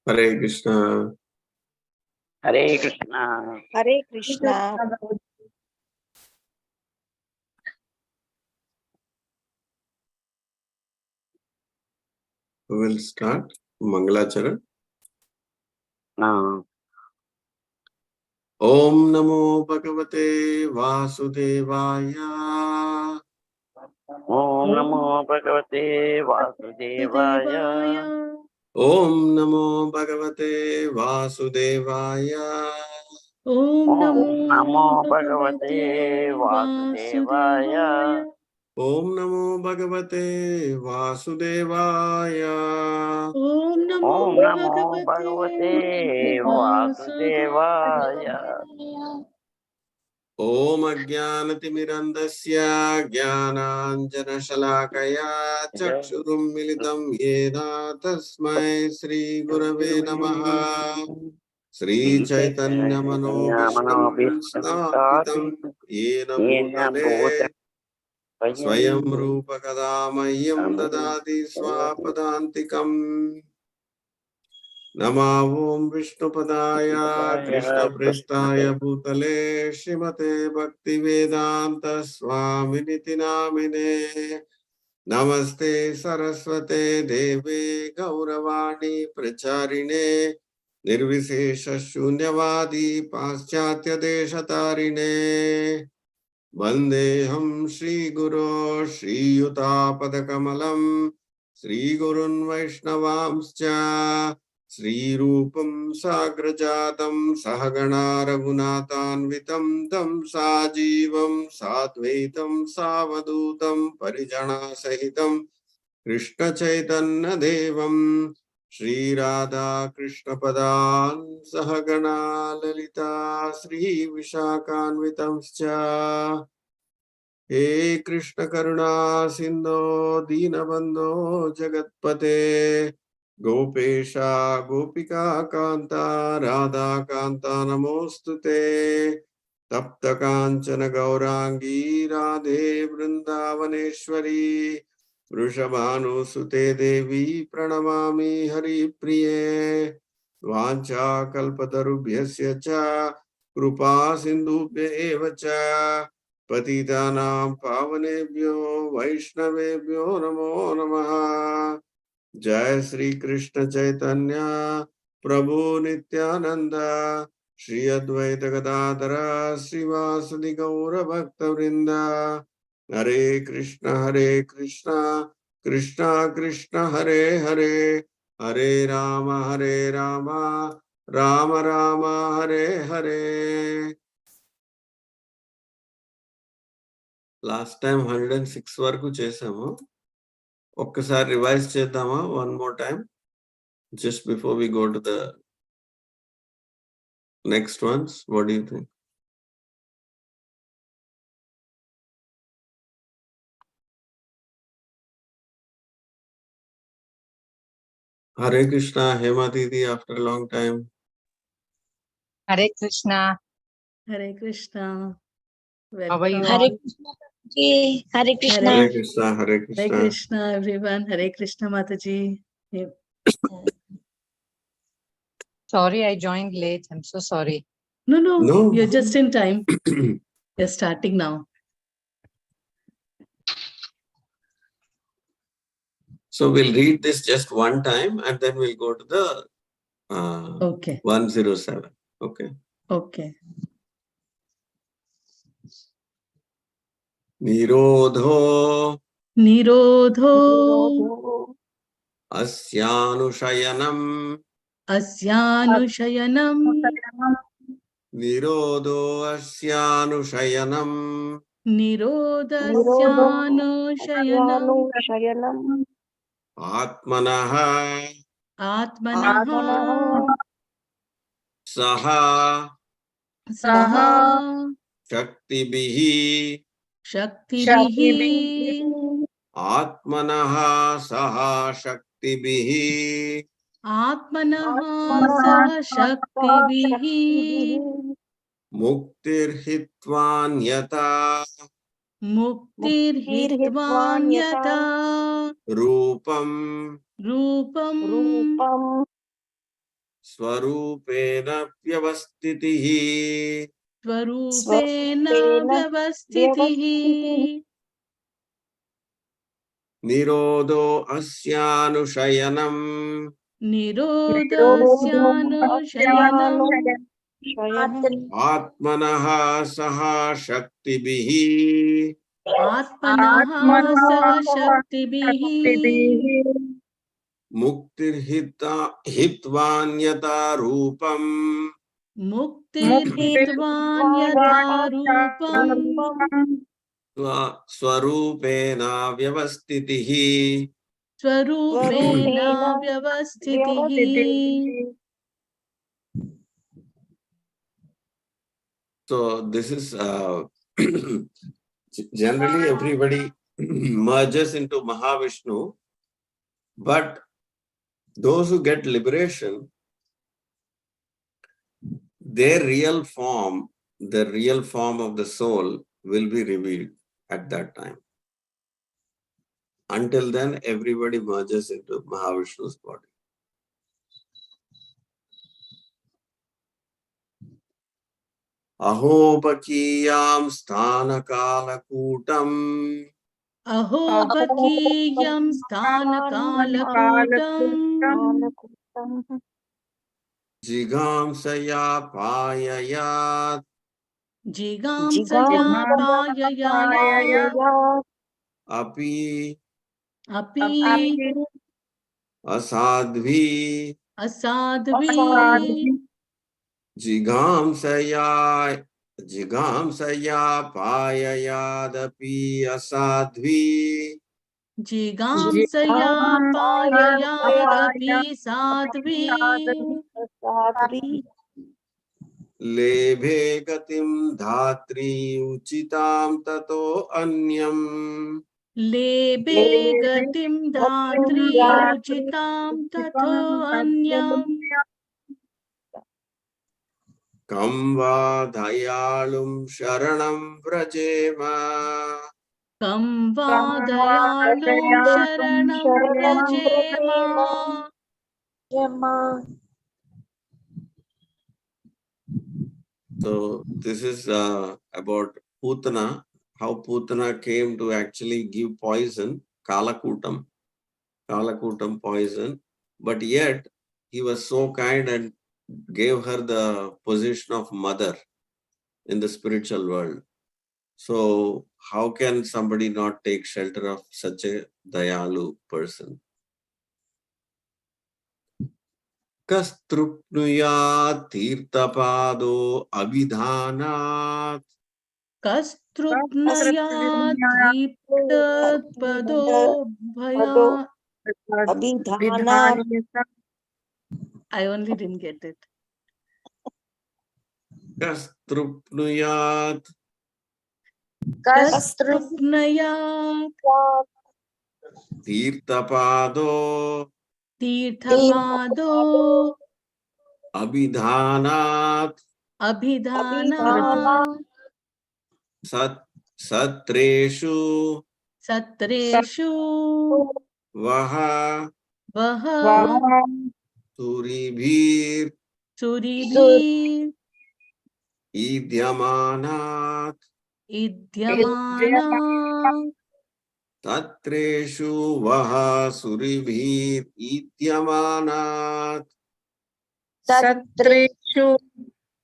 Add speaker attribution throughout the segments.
Speaker 1: Hare Krishna.
Speaker 2: Hare Krishna.
Speaker 3: Hare Krishna.
Speaker 1: We will start Mangalacharan. Om Namo Bhagavate Vasudevaya.
Speaker 2: Om Namo Bhagavate Vasudevaya.
Speaker 1: Om Namo Bhagavate Vasudevaya.
Speaker 2: Om Namo Bhagavate Vasudevaya.
Speaker 1: Om Namo Bhagavate Vasudevaya.
Speaker 2: Om Namo Bhagavate Vasudevaya.
Speaker 1: Om Ajnanatimirandasya Jnananjanashalakaya Chakshurum Militam Yena Tasmai Shri Gurave Namaha. Shri Chaitanya Manobhishtam Sthapitam Yena Bhutale Swayam Rupa Kadamayyam Dadati Swapadantikam. Namo Vishnupadaya Krishna Prestaya Bhutale Srimate Bhaktivedanta Swaminiti Namine. Namaste Saraswate Deve Gauravani Pracharine Nirvishesha Shunyavadi Paschatya Deshatarine. Vandeham Shri Guru Shri Yuta Padakamalam Shri Gurun Vaishnavamscha Shri Rupam Sagrajatam Sahagana Raghunatanvitam Tam Sajivam Sadvaitam Savadutam Parijana Sahitam Krishna Chaitanya Devam Shri Radha Krishna Padan Sahagana Lalita Shri Vishakhanvitamscha. He Krishna Karuna Sindho Dinabandho Jagatpate Gopesha Gopika Kanta Radha Kanta Namostute Tapta Kanchana Gaurangi Radhe Vrindavaneshwari Vrishabhanu Sute Devi Pranamami Hari Priye Vancha Kalpatarubhyasya cha Krupa Sindhubhya eva cha पतितानां पावनेभ्यो वैष्णवेभ्यो नमो नमः। जय श्री कृष्ण चैतन्य प्रभु नित्यानंद श्री अद्वैत गदाधर श्रीवासदि गौर भक्तवृंद। Hare Krishna Krishna Krishna Hare Hare, Hare Rama Rama Rama Hare Hare. Last time 106 వరకు చేసాము. ఒక్కసారి రివైజ్ చేద్దామా? One more time just before we go to the next ones. What do you think? Hare Krishna Hema didi, after long time.
Speaker 3: Hare Krishna.
Speaker 2: Hare Krishna.
Speaker 3: How are you
Speaker 2: Welcome.
Speaker 3: all?
Speaker 4: Hare Krishna. Ji. Hare Krishna.
Speaker 1: Hare Krishna Hare
Speaker 2: Hare
Speaker 1: Krishna.
Speaker 2: Krishna, everyone. Hare Krishna, Mataji.
Speaker 3: Sorry, I joined late. I'm so sorry.
Speaker 2: No,
Speaker 1: No.
Speaker 2: you're just in time. You're starting now.
Speaker 1: So we'll read this just one time and then we'll go to the
Speaker 2: Okay.
Speaker 1: 107. Okay.
Speaker 2: Okay.
Speaker 1: निरोधो
Speaker 2: Nirodho
Speaker 1: अस्यानुशयनम्,
Speaker 2: asyanushayanam.
Speaker 1: निरोधो अस्यानुशयनम्,
Speaker 2: Nirodhasyanushayanam.
Speaker 1: आत्मनः
Speaker 2: Atmanaha
Speaker 1: सह
Speaker 2: saha
Speaker 1: शक्तिभिः,
Speaker 2: shaktibihi.
Speaker 1: आत्मनः सह शक्तिभिः,
Speaker 2: Atmanaha saha shaktibihi.
Speaker 1: मुक्तिर्हित्वान्यथा
Speaker 2: Muktirhitvanyata
Speaker 1: रूपम्
Speaker 2: रूपम्
Speaker 1: स्वरूपेण व्यवस्थितिः।
Speaker 2: स्वरूपेण व्यवस्थितिः।
Speaker 1: निरोधो अस्यानुशयनम्,
Speaker 2: निरोधस्यानुशयनम्
Speaker 1: आत्मनः सह शक्तिभिः,
Speaker 2: आत्मनः सह शक्तिभिः।
Speaker 1: मुक्तिर्हित्वान्यथा रूपम्
Speaker 2: मुक्तिर्हित्वान्यथा रूपम्
Speaker 1: स्वरूपेण व्यवस्थितिः।
Speaker 2: स्वरूपेण व्यवस्थितिः।
Speaker 1: So this is generally everybody merges into Mahavishnu, but those who get liberation, their real form, the real form of the soul will be revealed at that time. Until then, everybody merges into Mahavishnu's body. अहोपकीयां स्थानकालकूटम्,
Speaker 2: अहोबकीयं स्थानकालकूटम्
Speaker 1: जिगांसया पाययात्,
Speaker 2: जिगांसया पाययात्
Speaker 1: अपि
Speaker 2: अपि
Speaker 1: असाध्वी,
Speaker 2: असाध्वी
Speaker 1: जिगांसया पाययादपि असाध्वी,
Speaker 2: जिगांसया पाययादपि साध्वी
Speaker 1: लेभे गतिं धात्री उचितां ततो अन्यम्,
Speaker 2: लेभे गतिं धात्री उचितां तथोऽन्यम्
Speaker 1: कं वा दयालुं शरणं व्रजेम,
Speaker 2: कं वा दयालुं शरणं व्रजेम।
Speaker 1: So this is about Putana. how Putana came to actually give poison, Kalakutam poison, but yet he was so kind and gave her the position of mother in the spiritual world. So how can somebody not take shelter of such a dayalu person? Kastrupnuya tirtapado abhidhanat.
Speaker 2: Kastrupnaya diptapado bhaya.
Speaker 4: Abhidhana
Speaker 2: I only didn't get it.
Speaker 1: Kastrupnuyat
Speaker 2: Kastrupnaya
Speaker 1: tirtapado
Speaker 2: tirthapado
Speaker 1: abhidhanat
Speaker 2: abhidhana
Speaker 1: satreshu
Speaker 2: satreshu
Speaker 1: vaha
Speaker 2: vaha
Speaker 1: suribhir
Speaker 2: suribhi
Speaker 1: idyamanat
Speaker 2: idyamana
Speaker 1: tatreshu vaha suribhir idyamanat.
Speaker 5: Satreshu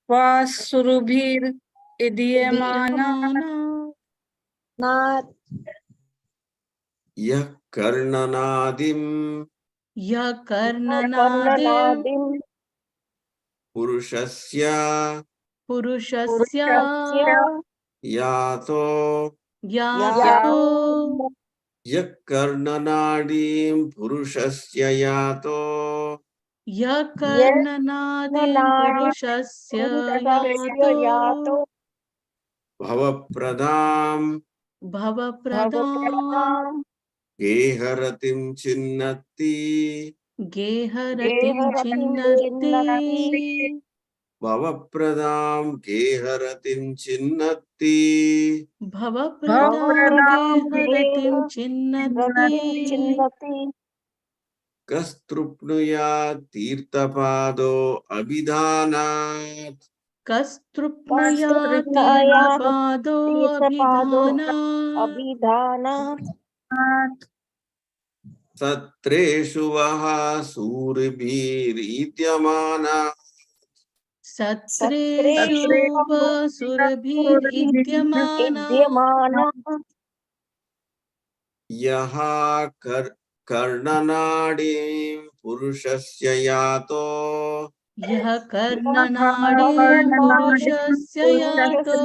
Speaker 5: Vasurubhir Idyamana
Speaker 2: idyamana
Speaker 1: Yah karnanadim
Speaker 2: yakarnanadim
Speaker 1: purushasya
Speaker 2: purushasya
Speaker 1: yato.
Speaker 2: yato
Speaker 1: Yah karnanadim purushasya yato
Speaker 2: yakarnanadim purushasya yato
Speaker 1: bhavapradam
Speaker 2: bhavapradam
Speaker 1: geharatim chinnati.
Speaker 2: geharatim chinnati
Speaker 1: Bhavapradam geharatim chinnati.
Speaker 2: bhavapradam geharatim chinnati
Speaker 1: Kastrupnuya tirtapado abhidhanat.
Speaker 2: kastrupnaya tirthapado abhidhana
Speaker 1: Satreshu vaha suribhir idyamana.
Speaker 2: satreshu vasurabhir idyamana
Speaker 1: Yaha karnanadim purushasya yato.
Speaker 2: yah karnanadim purushasya yato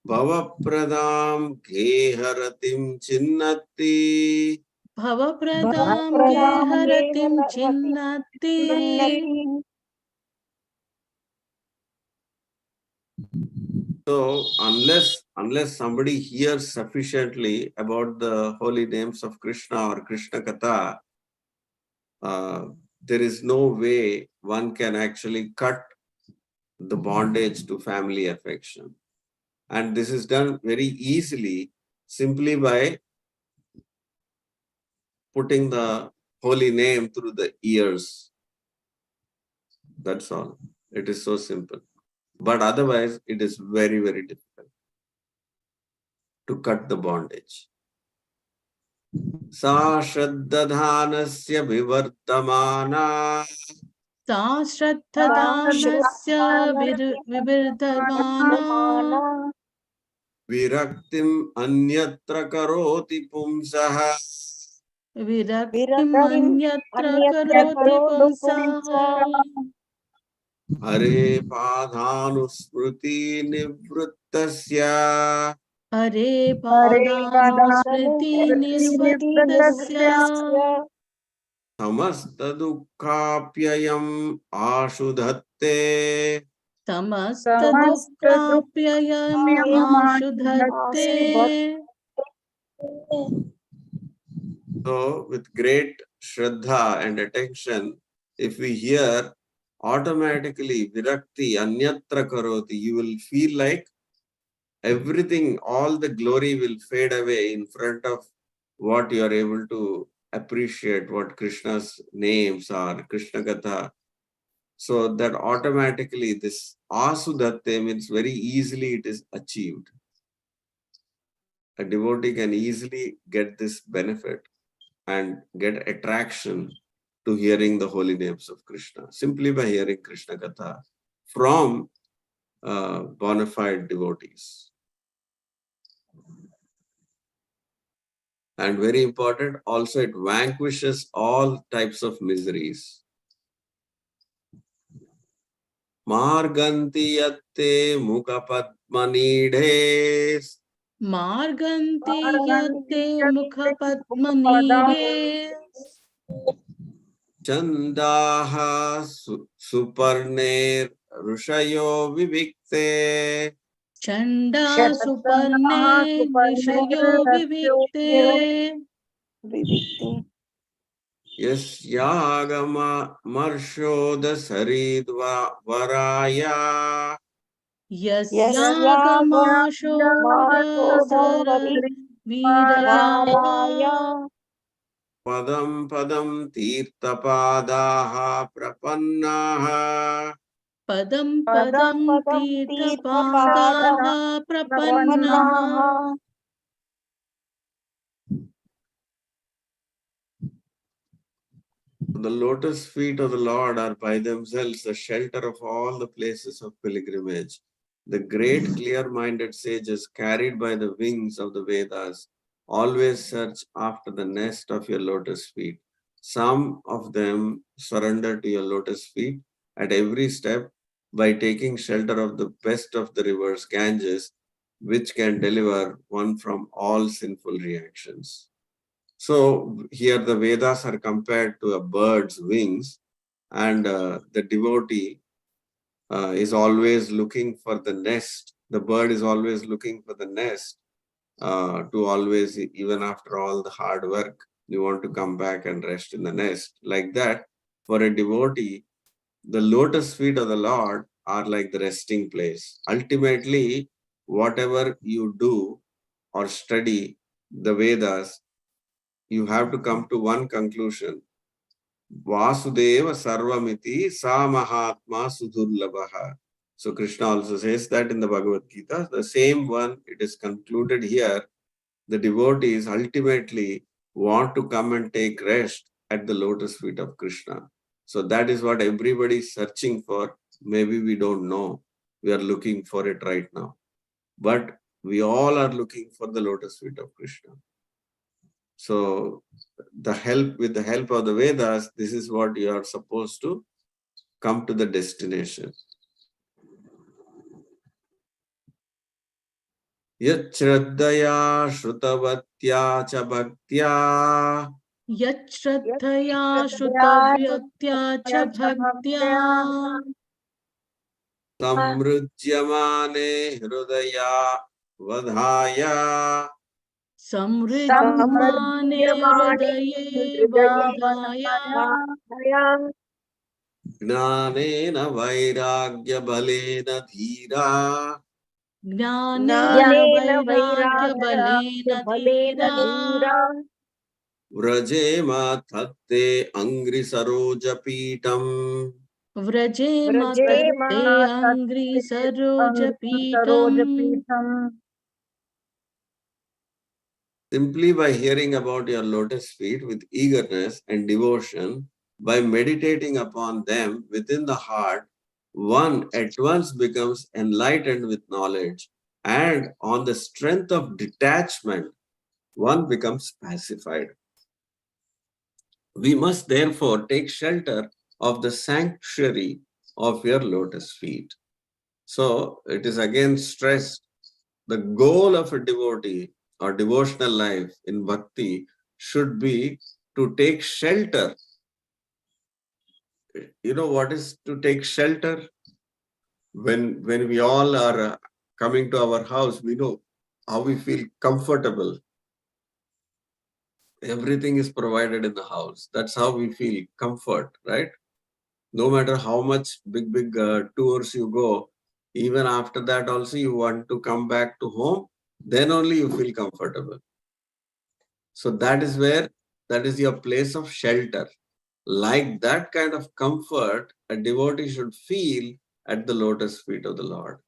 Speaker 1: Bhavapradam geharatim chinnati.
Speaker 2: bhavapradam geharatim chinnati.
Speaker 1: So unless somebody hears sufficiently about the holy names of Krishna or Krishna Katha, there is no way one can actually cut the bondage to family affection. And this is done very easily simply by putting the holy name through the ears. That's all. It is so simple. But otherwise, it is very, very difficult to cut the bondage. Sa shraddadhanasya vivardhamana
Speaker 2: सा श्रद्धदानस्य विवर्धमाना
Speaker 1: viraktim anyatra karoti pumsaha.
Speaker 2: विरक्तिम् अन्यत्र करोति पुंसः
Speaker 1: Hare padhanusmriti nivrittasya
Speaker 2: Hare पादानुस्मृति निर्वृत्तस्य
Speaker 1: samasta dukkhapyayam ashudhatte.
Speaker 2: समस्तदुःखाप्ययम् आशुधत्ते.
Speaker 1: So with great shraddha and attention, if we hear automatically virakti anyatra karoti, you will feel like everything, all the glory will fade away in front of what you are able to appreciate, what Krishna's names are, Krishna Katha. So that automatically this asudatte means very easily it is achieved. a devotee can easily get this benefit and get attraction to hearing the holy names of Krishna, simply by hearing Krishna Katha from bona fide devotees. And very important, also it vanquishes all types of miseries. Marganti yatte mukha padmanidhe
Speaker 2: Marganti yatte mukha padmanide.
Speaker 1: chandaha suparner rushayo vivikte
Speaker 2: Chanda suparne rishayo vivikte.
Speaker 4: Vivikti.
Speaker 1: yasyagama marshoda saridva varaya
Speaker 2: Yasyagama shoda sara
Speaker 4: Varaya.
Speaker 2: viraya.
Speaker 1: padam padam tirtapadaha prapannaha
Speaker 2: Padam
Speaker 4: Padam
Speaker 2: padam
Speaker 4: padam
Speaker 2: tirtha
Speaker 4: tirthapada
Speaker 2: padaha prapannaha.
Speaker 4: prapannaha.
Speaker 1: The lotus feet of the Lord are by themselves the shelter of all the places of pilgrimage. The great clear-minded sages carried by the wings of the Vedas always search after the nest of your lotus feet. Some of them surrender to your lotus feet at every step by taking shelter of the best of the rivers Ganges, which can deliver one from all sinful reactions. So here the Vedas are compared to a bird's wings, and the devotee is always looking for the nest. The bird is always looking for the nest to always, even after all the hard work, you want to come back and rest in the nest. Like that, for a devotee, the lotus feet of the Lord are like the resting place. Ultimately, whatever you do or study the Vedas, you have to come to one conclusion. Vasudeva Sarvamiti Sa Mahatma Sudurlabhaha. So Krishna also says that in the Bhagavad Gita. The same one, it is concluded here. The devotees ultimately want to come and take rest at the lotus feet of Krishna. So that is what everybody is searching for. Maybe we don't know. We are looking for it right now. But we all are looking for the lotus feet of Krishna. So with the help of the Vedas, this is what you are supposed to come to the destination. Yat shraddhaya shrutavatya cha bhaktya
Speaker 2: Yat shraddhaya shrutavyatya cha bhaktya.
Speaker 1: samrujyamane hridaya vadhaya
Speaker 2: Samriddhamane hridaye vadhaya.
Speaker 1: gnanena vairagya balena dhira
Speaker 2: Jnanena vairagya balena dhira.
Speaker 1: vrajema thatte angri saroja pitam.
Speaker 2: Vraje matatte angri saroja pitam.
Speaker 1: Simply by hearing about your lotus feet with eagerness and devotion, by meditating upon them within the heart, one at once becomes enlightened with knowledge, and on the strength of detachment, one becomes pacified. We must therefore take shelter of the sanctuary of your lotus feet. So it is again stressed, the goal of a devotee or devotional life in bhakti should be to take shelter. You know what is to take shelter? When we all are coming to our house, we know how we feel comfortable. Everything is provided in the house. That's how we feel comfort, right? No matter how much big tours you go, even after that also you want to come back to home, then only you feel comfortable. So that is your place of shelter. Like that kind of comfort, a devotee should feel at the lotus feet of the Lord.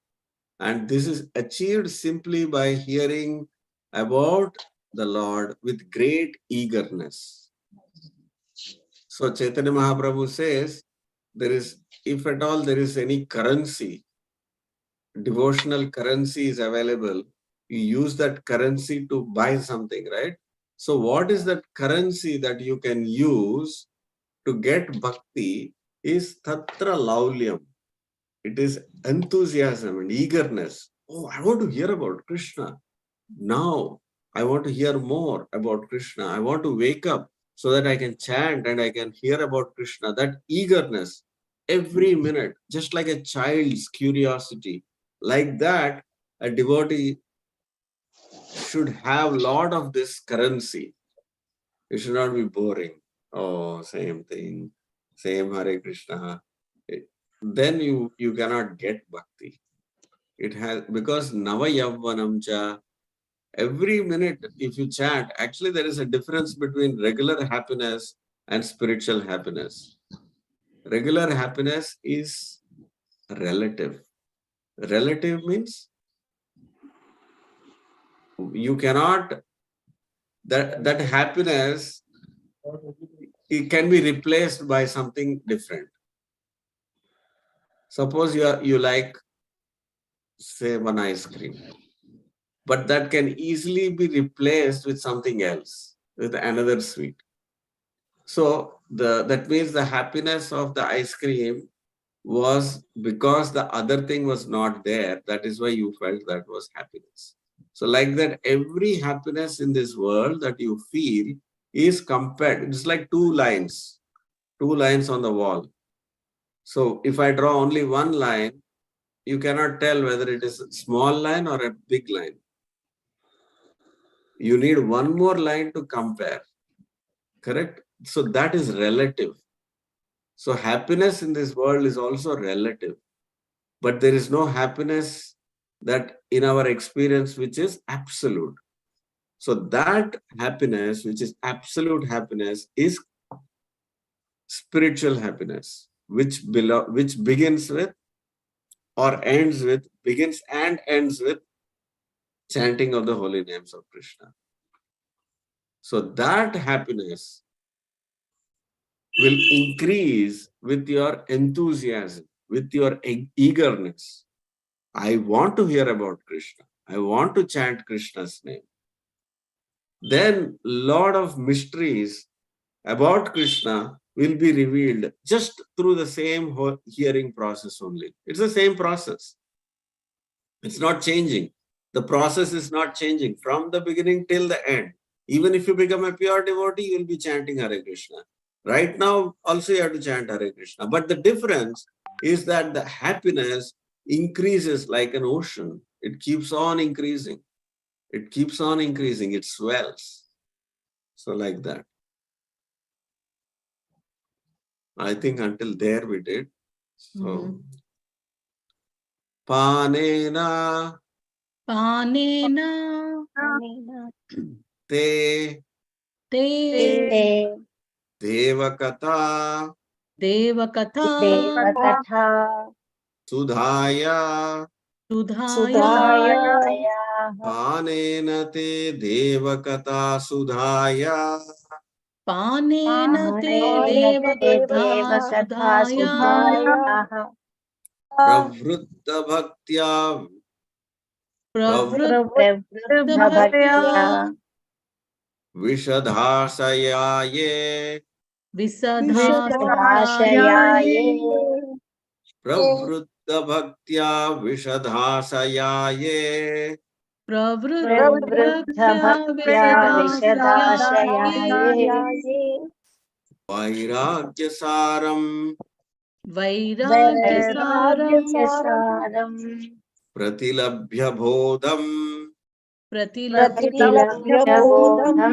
Speaker 1: And this is achieved simply by hearing about the Lord with great eagerness. So Chaitanya Mahaprabhu says, there is, if at all there is any currency, devotional currency is available, you use that currency to buy something, right? So what is that currency that you can use to get bhakti is tatra laulyam. It is enthusiasm and eagerness. Oh, I want to hear about Krishna. Now I want to hear more about Krishna. I want to wake up so that I can chant and I can hear about Krishna. That eagerness every minute, just like a child's curiosity. Like that, a devotee should have a lot of this currency. It should not be boring. Oh, same thing, same Hare Krishna. Then you cannot get bhakti. It has, because Nava Yavvanam cha, every minute if you chant, actually there is a difference between regular happiness and spiritual happiness. Regular happiness is relative. Relative means you cannot, that happiness, it can be replaced by something different. Suppose you like, say, one ice cream, but that can easily be replaced with something else, with another sweet. So that means the happiness of the ice cream was because the other thing was not there. That is why you felt that was happiness. So like that, every happiness in this world that you feel is compared. It's like two lines on the wall. So if I draw only one line, you cannot tell whether it is a small line or a big line. You need one more line to compare. Correct? So that is relative. So happiness in this world is also relative. But there is no happiness that in our experience which is absolute. So that happiness, which is absolute happiness, is spiritual happiness, which begins with or ends with, begins and ends with chanting of the holy names of Krishna. So that happiness will increase with your enthusiasm, with your eagerness. I want to hear about Krishna. I want to chant Krishna's name. Then lot of mysteries about Krishna will be revealed just through the same hearing process only. It's the same process. It's not changing. The process is not changing from the beginning till the end. Even if you become a pure devotee, you will be chanting Hare Krishna. Right now, also you have to chant Hare Krishna. But the difference is that the happiness increases like an ocean. It keeps on increasing. It keeps on increasing. It swells. So like that. I think until there we did. So, Panena te devakata sudhaya panena te devakata sudhaya
Speaker 2: Panena te devakatha sudhaya
Speaker 1: pravrutta bhaktya
Speaker 2: pravritta bhaktya
Speaker 1: vishadhasayaye
Speaker 2: visadhasayaye
Speaker 1: pravrutta bhaktya vishadhasayaye
Speaker 2: pravritta bhaktya visadhasayaye
Speaker 1: vairagyasaram
Speaker 2: vairagyasaram
Speaker 1: pratilabhya bodham
Speaker 2: pratilabhyabodham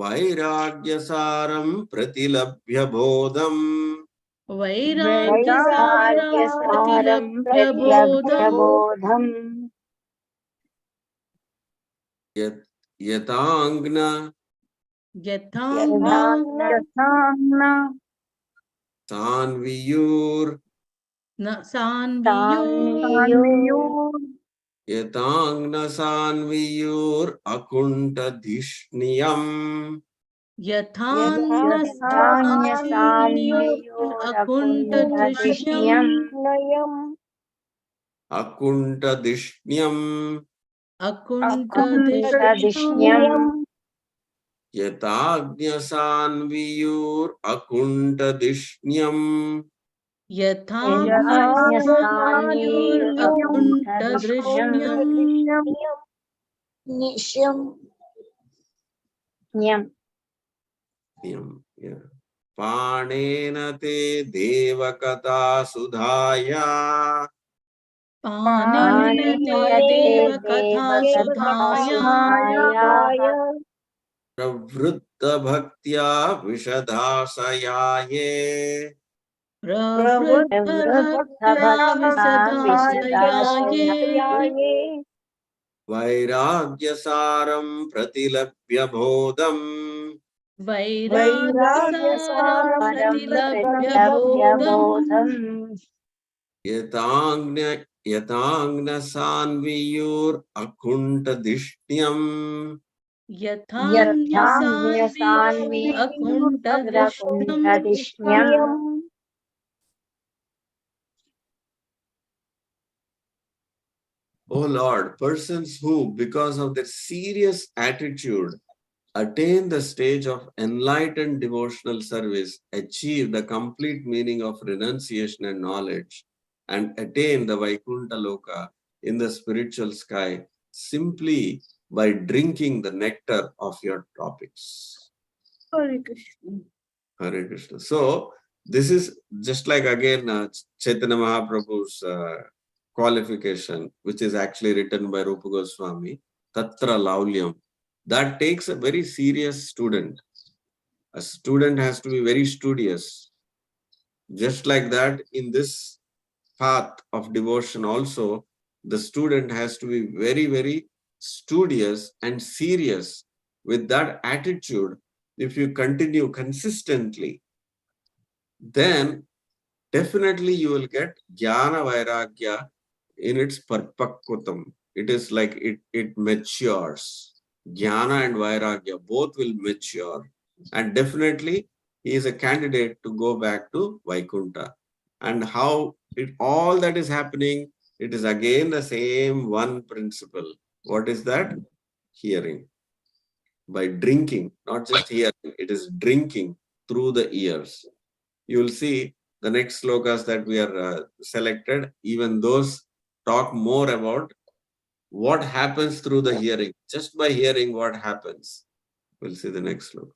Speaker 1: vairagyasaram pratilabhya bodham
Speaker 2: vairagyasaram pratilabhyabodham
Speaker 1: yatangna
Speaker 2: yathangna
Speaker 1: tanviyur
Speaker 2: sanviyur
Speaker 1: यतांग्नसान्वियोर अकुंठधिष्ण्यम्
Speaker 5: अकुण्ठदृश्यम्
Speaker 1: अकुंठधिष्ण्यम्
Speaker 5: अकुण्ठदृश्यम्
Speaker 1: यताग्न्यसान्वियोर अकुंठधिष्ण्यम्
Speaker 5: यथा
Speaker 1: पाणेन ते देवकथा सुधाया
Speaker 5: पाणेन ते देवकथा सुधाया
Speaker 1: प्रवृत्तभक्त्या विशदाशयाये
Speaker 5: प्रवृद्धभक्त्या विसदाशयाये
Speaker 1: वैराग्यसारं प्रतिलभ्य बोधम्
Speaker 5: वैराग्यसारं प्रतिलभ्य बोधम्
Speaker 1: यताग्नसान्वियोर अकुंठधिष्ण्यम्
Speaker 5: यथान्यसान्वियोर अकुण्ठदृष्ण्यम्
Speaker 1: O Lord, persons who, because of their serious attitude, attain the stage of enlightened devotional service, achieve the complete meaning of renunciation and knowledge, and attain the Vaikuntha Loka in the spiritual sky simply by drinking the nectar of your topics.
Speaker 2: Hare Krishna.
Speaker 1: Hare Krishna. So, this is just like again Chaitanya Mahaprabhu's qualification, which is actually written by Rupa Goswami, Tatra Laulyam. That takes a very serious student. A student has to be very studious. Just like that, in this path of devotion also, the student has to be very, very studious and serious. With that attitude, if you continue consistently, then definitely you will get Jnana Vairagya in its Parpakvatam. It is like it matures. Jnana and Vairagya both will mature. And definitely he is a candidate to go back to Vaikuntha. And how all that is happening, it is again the same one principle. What is that? Hearing. By drinking, not just hearing, it is drinking through the ears. You will see the next slokas that we are selected, even those talk more about what happens through the hearing. Just by hearing what happens. We'll see the next sloka.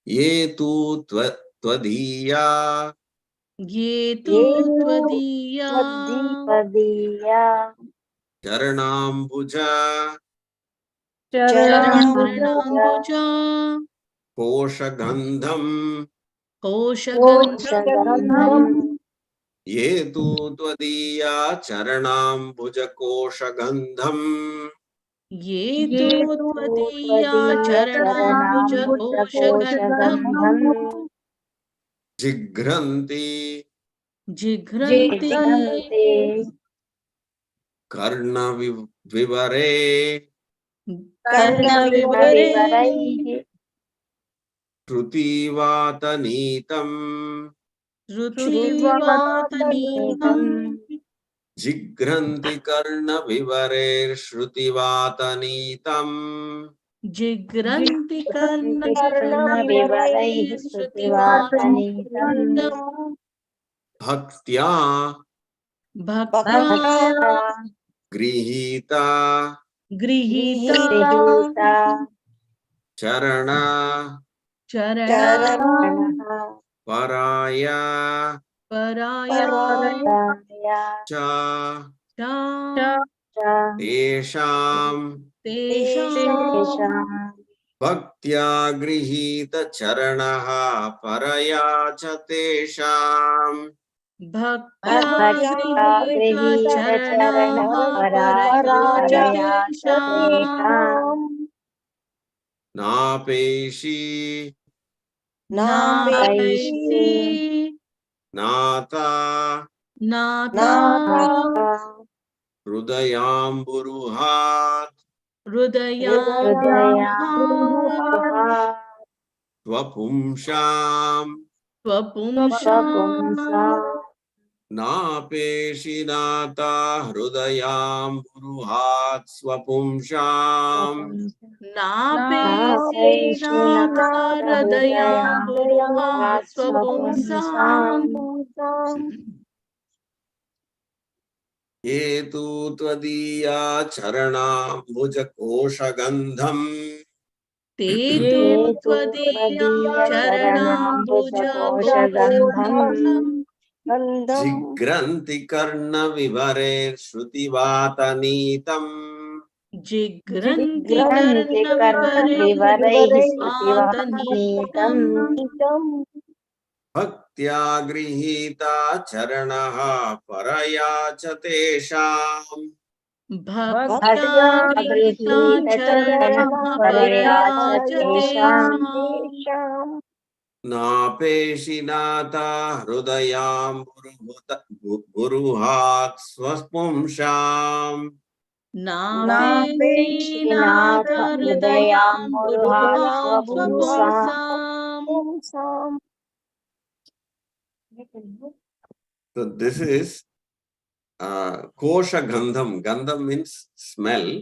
Speaker 1: Ye tu tvadiya
Speaker 5: ये तु त्वदीया
Speaker 1: charanambuja
Speaker 5: चरणाम्बुजा
Speaker 1: koshagandham
Speaker 5: कोशगन्धम्
Speaker 1: ye tu tvadiya charanambuja koshagandham
Speaker 5: ये तु त्वदीया चरणाम्बुज कोशगन्धम्
Speaker 1: जिघ्रन्ति
Speaker 5: जिघ्रन्ति
Speaker 1: कर्णविवरे
Speaker 5: कर्णविवरे
Speaker 1: श्रुतिवातनीतम्
Speaker 5: श्रुतिवातनीतम्
Speaker 1: जिघ्रन्ति कर्णविवरे श्रुतिवातनीतम्
Speaker 5: जिघ्रन्ति कर्णविवरैः श्रुतिवातनीतम्
Speaker 1: भक्त्या
Speaker 5: भक्त्या
Speaker 1: गृहीता
Speaker 5: गृहीता
Speaker 1: चरण पराय च तेषाम् भक्त्या गृहीत चरणः परया च तेषाम्
Speaker 5: भक्त्या गृहीत चरणः परया च तेषाम्
Speaker 1: नापेशी
Speaker 5: नापैषि
Speaker 1: नाता
Speaker 5: नाथा
Speaker 1: हृदयाम्बुरुहात्
Speaker 5: हृदयाम्बुरुहात्
Speaker 1: स्वपुंसाम्
Speaker 5: स्वपुंसाम्
Speaker 1: नापेशिनाता हृदयाम्बुरुहात् स्वपुंसाम्
Speaker 5: नापेशीनाथ हृदयाम्बुरुहात् स्वपुंसाम्
Speaker 1: ये तु त्वदीया चरणाम्बुजकोशगन्धम्
Speaker 5: ते तु त्वदीया चरणाम्बुजकोशगन्धम्
Speaker 1: जिघ्रन्ति कर्णविवरे श्रुतिवातनीतम्
Speaker 5: जिघ्रन्ति कर्णविवरैः श्रुतिवातनीतम्
Speaker 1: भक्त्या गृहीता चरणः परया च तेषाम्
Speaker 5: भक्त्या गृहीता चरणः परया च तेषाम्
Speaker 1: नापेशिनाता हृदयाम्बुरुहात् स्वपुंसाम्
Speaker 5: नापेशीनाथ हृदयाम्बुरुहात् स्वपुंसाम्.
Speaker 1: So this is kosha gandham. Gandham means smell.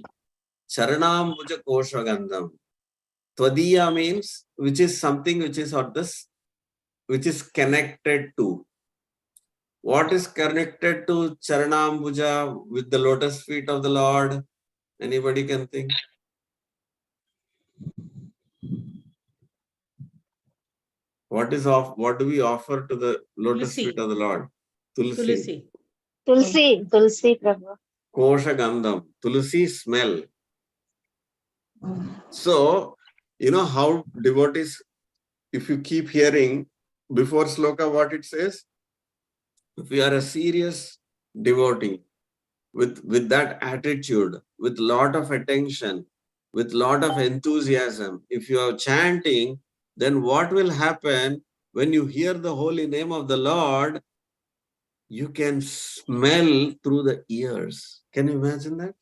Speaker 1: Charanambuja kosha gandham. Tvadiya means which is something which is on this, which is connected to. What is connected to Charanambuja with the lotus feet of the Lord? Anybody can think? What do we offer to the lotus
Speaker 5: Tulsi.
Speaker 1: feet of the Lord? Tulsi.
Speaker 2: Tulsi Prabhu.
Speaker 1: Kosha gandham. Tulsi smell. So, you know how devotees, if you keep hearing before sloka what it says, if you are a serious devotee with that attitude, with lot of attention, with lot of enthusiasm, if you are chanting, then what will happen when you hear the holy name of the Lord? You can smell through the ears. Can you imagine that?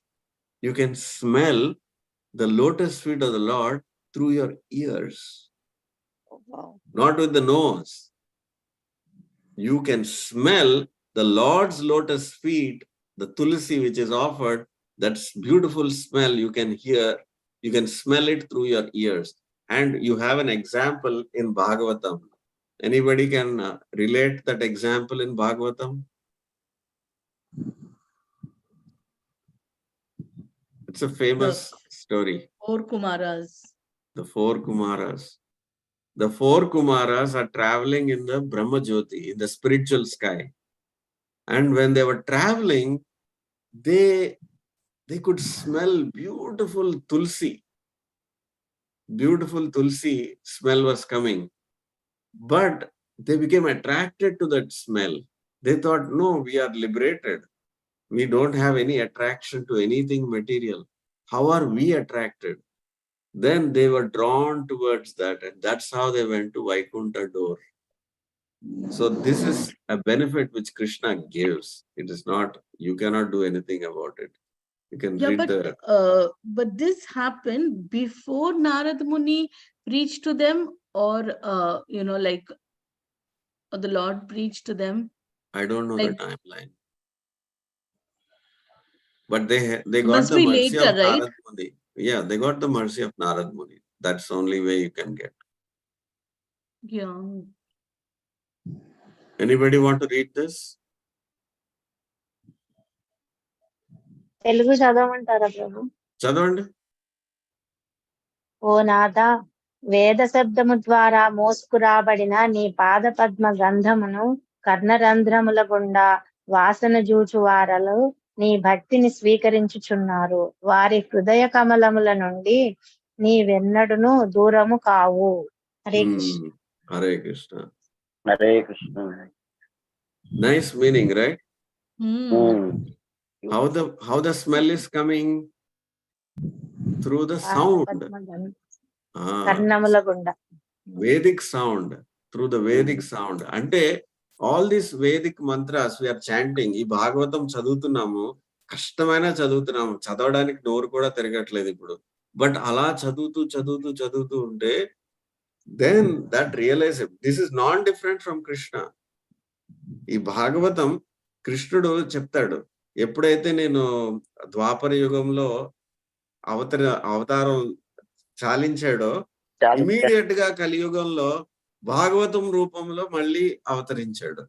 Speaker 1: You can smell the lotus feet of the Lord through your ears.
Speaker 4: Wow.
Speaker 1: Not with the nose. You can smell the Lord's lotus feet, the tulsi which is offered, that's beautiful smell you can hear, you can smell it through your ears. And you have an example in Bhagavatam. Anybody can relate that example in Bhagavatam? It's a famous story.
Speaker 5: Four Kumaras.
Speaker 1: The four Kumaras. The four Kumaras are traveling in the Brahma Jyoti, in the spiritual sky. And when they were traveling, they could smell beautiful tulsi. Beautiful tulsi smell was coming. But they became attracted to that smell. They thought, no, we are liberated. We don't have any attraction to anything material. How are we attracted? Then they were drawn towards that, and that's how they went to Vaikuntha door. So this is a benefit which Krishna gives. It is not, you cannot do anything about it. You can read
Speaker 5: but this happened before Narad Muni preached to them, or or the Lord preached to them.
Speaker 1: I don't know
Speaker 5: like,
Speaker 1: the timeline. But they got
Speaker 5: must
Speaker 1: the
Speaker 5: be
Speaker 1: mercy
Speaker 5: later,
Speaker 1: of
Speaker 5: right?
Speaker 1: Narad Muni. Yeah, they got the mercy of Narad Muni. That's the only way you can get.
Speaker 5: Yeah.
Speaker 1: Anybody want to read this?
Speaker 2: Telugu చదవమంటారా ప్రభు?
Speaker 1: చదవండి.
Speaker 2: ఓ నాథ, వేద శబ్దము ద్వారా మోసుకురాబడిన నీ పాద పద్మ గంధమును కర్ణరంధ్రముల గుండా వాసన జూచు వారలు నీ భక్తిని స్వీకరించుచున్నారు. వారి హృదయ కమలముల నుండి నీవెన్నడును దూరము కావు. Hare Krishna.
Speaker 1: Hare Krishna.
Speaker 6: Hare Krishna.
Speaker 1: Nice meaning, right?
Speaker 6: Hmm.
Speaker 1: How the smell is coming? Through the sound.
Speaker 2: కర్ణముల గుండా.
Speaker 1: Vedic sound. Through the Vedic sound. Ante All these Vedic mantras we are chanting, ఈ భాగవతం చదువుతున్నాము, కష్టమైన చదువుతున్నాము, చదవడానికి నోరు కూడా తిరగట్లేదు ఇప్పుడు. బట్ అలా చదువుతూ ఉంటే then that realize this is not different from Krishna. ఈ భాగవతం కృష్ణుడు చెప్తాడు, ఎప్పుడైతే నేను ద్వాపర యుగంలో అవతారం చాలించాడో ఇమీడియట్ గా కలియుగంలో భాగవతం రూపంలో మళ్ళీ అవతరించాడు.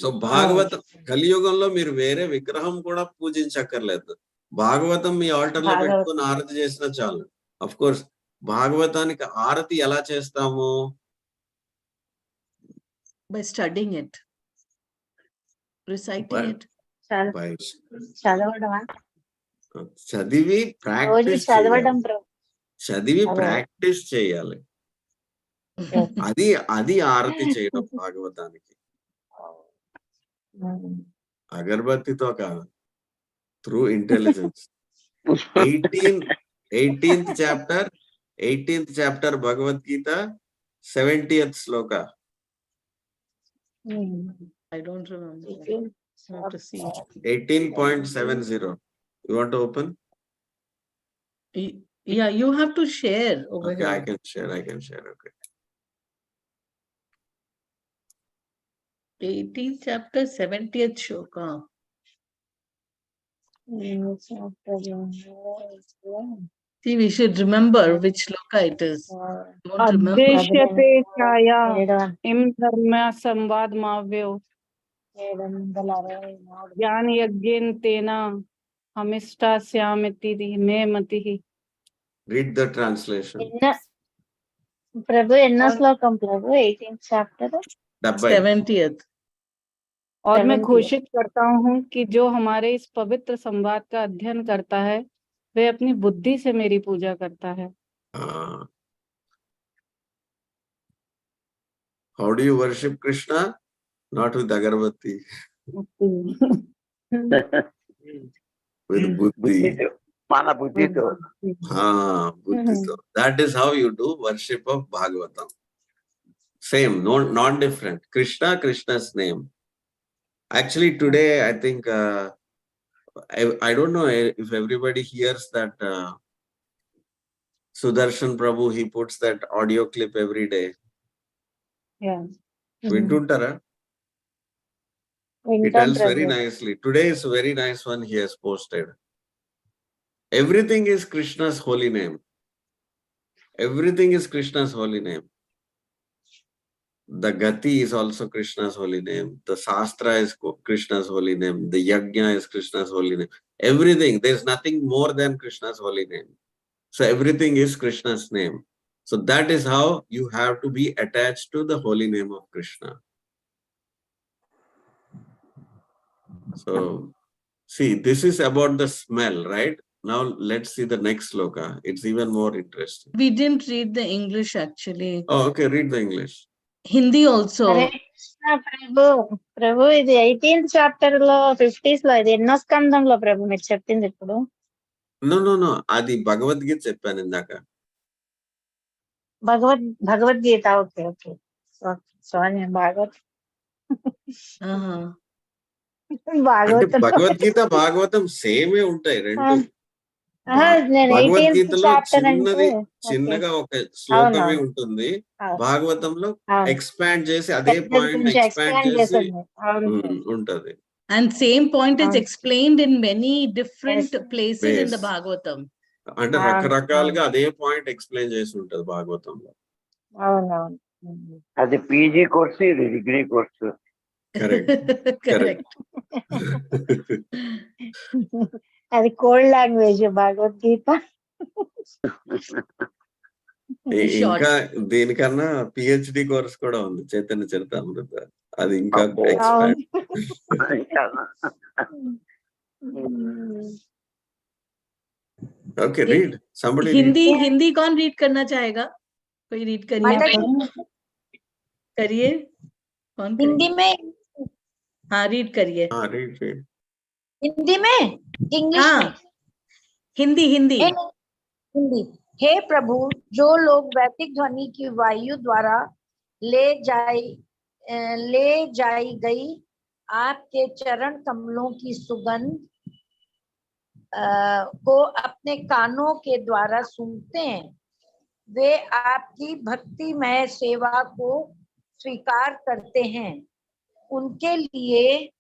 Speaker 1: సో భాగవతం కలియుగంలో మీరు వేరే విగ్రహం కూడా పూజించక్కర్లేదు, భాగవతం మీ ఆల్టర్ లో పెట్టుకుని ఆరతి చేసినా చాలు. అఫ్ కోర్స్ భాగవతానికి ఆరతి ఎలా చేస్తాము?
Speaker 5: By studying it, reciting it.
Speaker 2: చదవడమా?
Speaker 1: చదివి ప్రాక్టీస్
Speaker 2: చదవడం
Speaker 1: చదివి ప్రాక్టీస్ చేయాలి. అది ఆరతి చేయడం భాగవతానికి. అగరబత్తితో కాదు, through intelligence. 18th chapter Bhagavad Gita 70th Shloka.
Speaker 5: I don't remember. I have to see.
Speaker 1: 18.70. You want to open?
Speaker 5: Yeah, you have to share over
Speaker 1: Okay,
Speaker 5: here.
Speaker 1: I can share. Okay.
Speaker 5: 18th chapter, 70th shloka. See, we should remember which shloka it is. Don't remember.
Speaker 4: Adeshyate chaya im dharma samvad mavyo ज्ञान यज्ञेन तेना हमिष्टा स्यामिति मे मतिहि.
Speaker 1: Read the translation.
Speaker 2: प्रभु ఎన్నో శ్లోకం ప్రభు? 18th chapter
Speaker 5: 70th.
Speaker 4: और मैं घोषित करता हूँ कि जो हमारे इस पवित्र संवाद का अध्ययन करता है वह अपनी बुद्धि से मेरी पूजा करता है.
Speaker 1: How do you worship Krishna? Not with agarbatti. With buddhi.
Speaker 6: Mana buddhito.
Speaker 1: Buddhito. That is how you do worship of Bhagavatam. Same, not different. Krishna's name. Actually, today I think I don't know if everybody hears that Sudarshan Prabhu, he puts that audio clip every day.
Speaker 4: Yeah.
Speaker 1: Vintuntara? He tells very nicely. Today is a very nice one he has posted. Everything is Krishna's holy name. Everything is Krishna's holy name. The Gati is also Krishna's holy name. The Shastra is Krishna's holy name. The Yajna is Krishna's holy name. Everything. There's nothing more than Krishna's holy name. So everything is Krishna's name. So that is how you have to be attached to the holy name of Krishna. So see, this is about the smell, right? Now let's see the next sloka. It's even more interesting.
Speaker 5: We didn't read the English actually.
Speaker 1: Oh, okay. Read the English.
Speaker 5: Hindi also.
Speaker 2: ప్రభు ఇది 18th chapter లో 50s లో ఇది ఎన్నో స్కందంలో ప్రభు మీరు చెప్పింది ఇప్పుడు?
Speaker 1: No. అది భగవద్గీత చెప్పాను ఇందాక.
Speaker 2: భగవద్గీత. ఓకే సారీ
Speaker 1: భగవద్గీత భాగవతం సేమే ఉంటాయి రెండు.
Speaker 2: నేను 18th
Speaker 1: భగవద్గీతలో
Speaker 2: chapter అంటే
Speaker 1: చిన్నగా ఒక శ్లోకమే ఉంటుంది, భాగవతంలో ఎక్స్పాండ్ చేసి అదే పాయింట్ ఎక్స్పాండ్ చేసి ఉంటది.
Speaker 5: And same point is explained in many different places in the Bhagavatam.
Speaker 1: అంటే రకరకాలుగా అదే పాయింట్ ఎక్స్ప్లెయిన్ చేసి ఉంటది భాగవతంలో.
Speaker 2: అవునవును.
Speaker 6: అది పీజీ కోర్సు, ఇది డిగ్రీ కోర్సు.
Speaker 5: Correct.
Speaker 2: అది కోల్డ్ లాంగ్వేజ్ భగవద్గీత.
Speaker 1: ఇంకా దీనికన్నా పిహెచ్డి కోర్స్ కూడా ఉంది, చైతన్య చరితామృత. అది ఇంకా expand. Okay, read. Somebody
Speaker 5: Hindi कौन रीड करना चाहेगा? कोई रीड करिए. कौन
Speaker 7: हिंदी में?
Speaker 5: हाँ, रीड करिए.
Speaker 1: हाँ, read.
Speaker 7: हिंदी में? इंग्लिश में?
Speaker 5: हिंदी.
Speaker 7: हिंदी. हे प्रभु, जो लोग वैदिक ध्वनि की वायु द्वारा ले जाए ले जाई गई, आपके चरण कमलों की सुगंध को अपने कानों के द्वारा सूंघते हैं। वे आपकी भक्तिमय सेवा को स्वीकार करते हैं। उनके लिए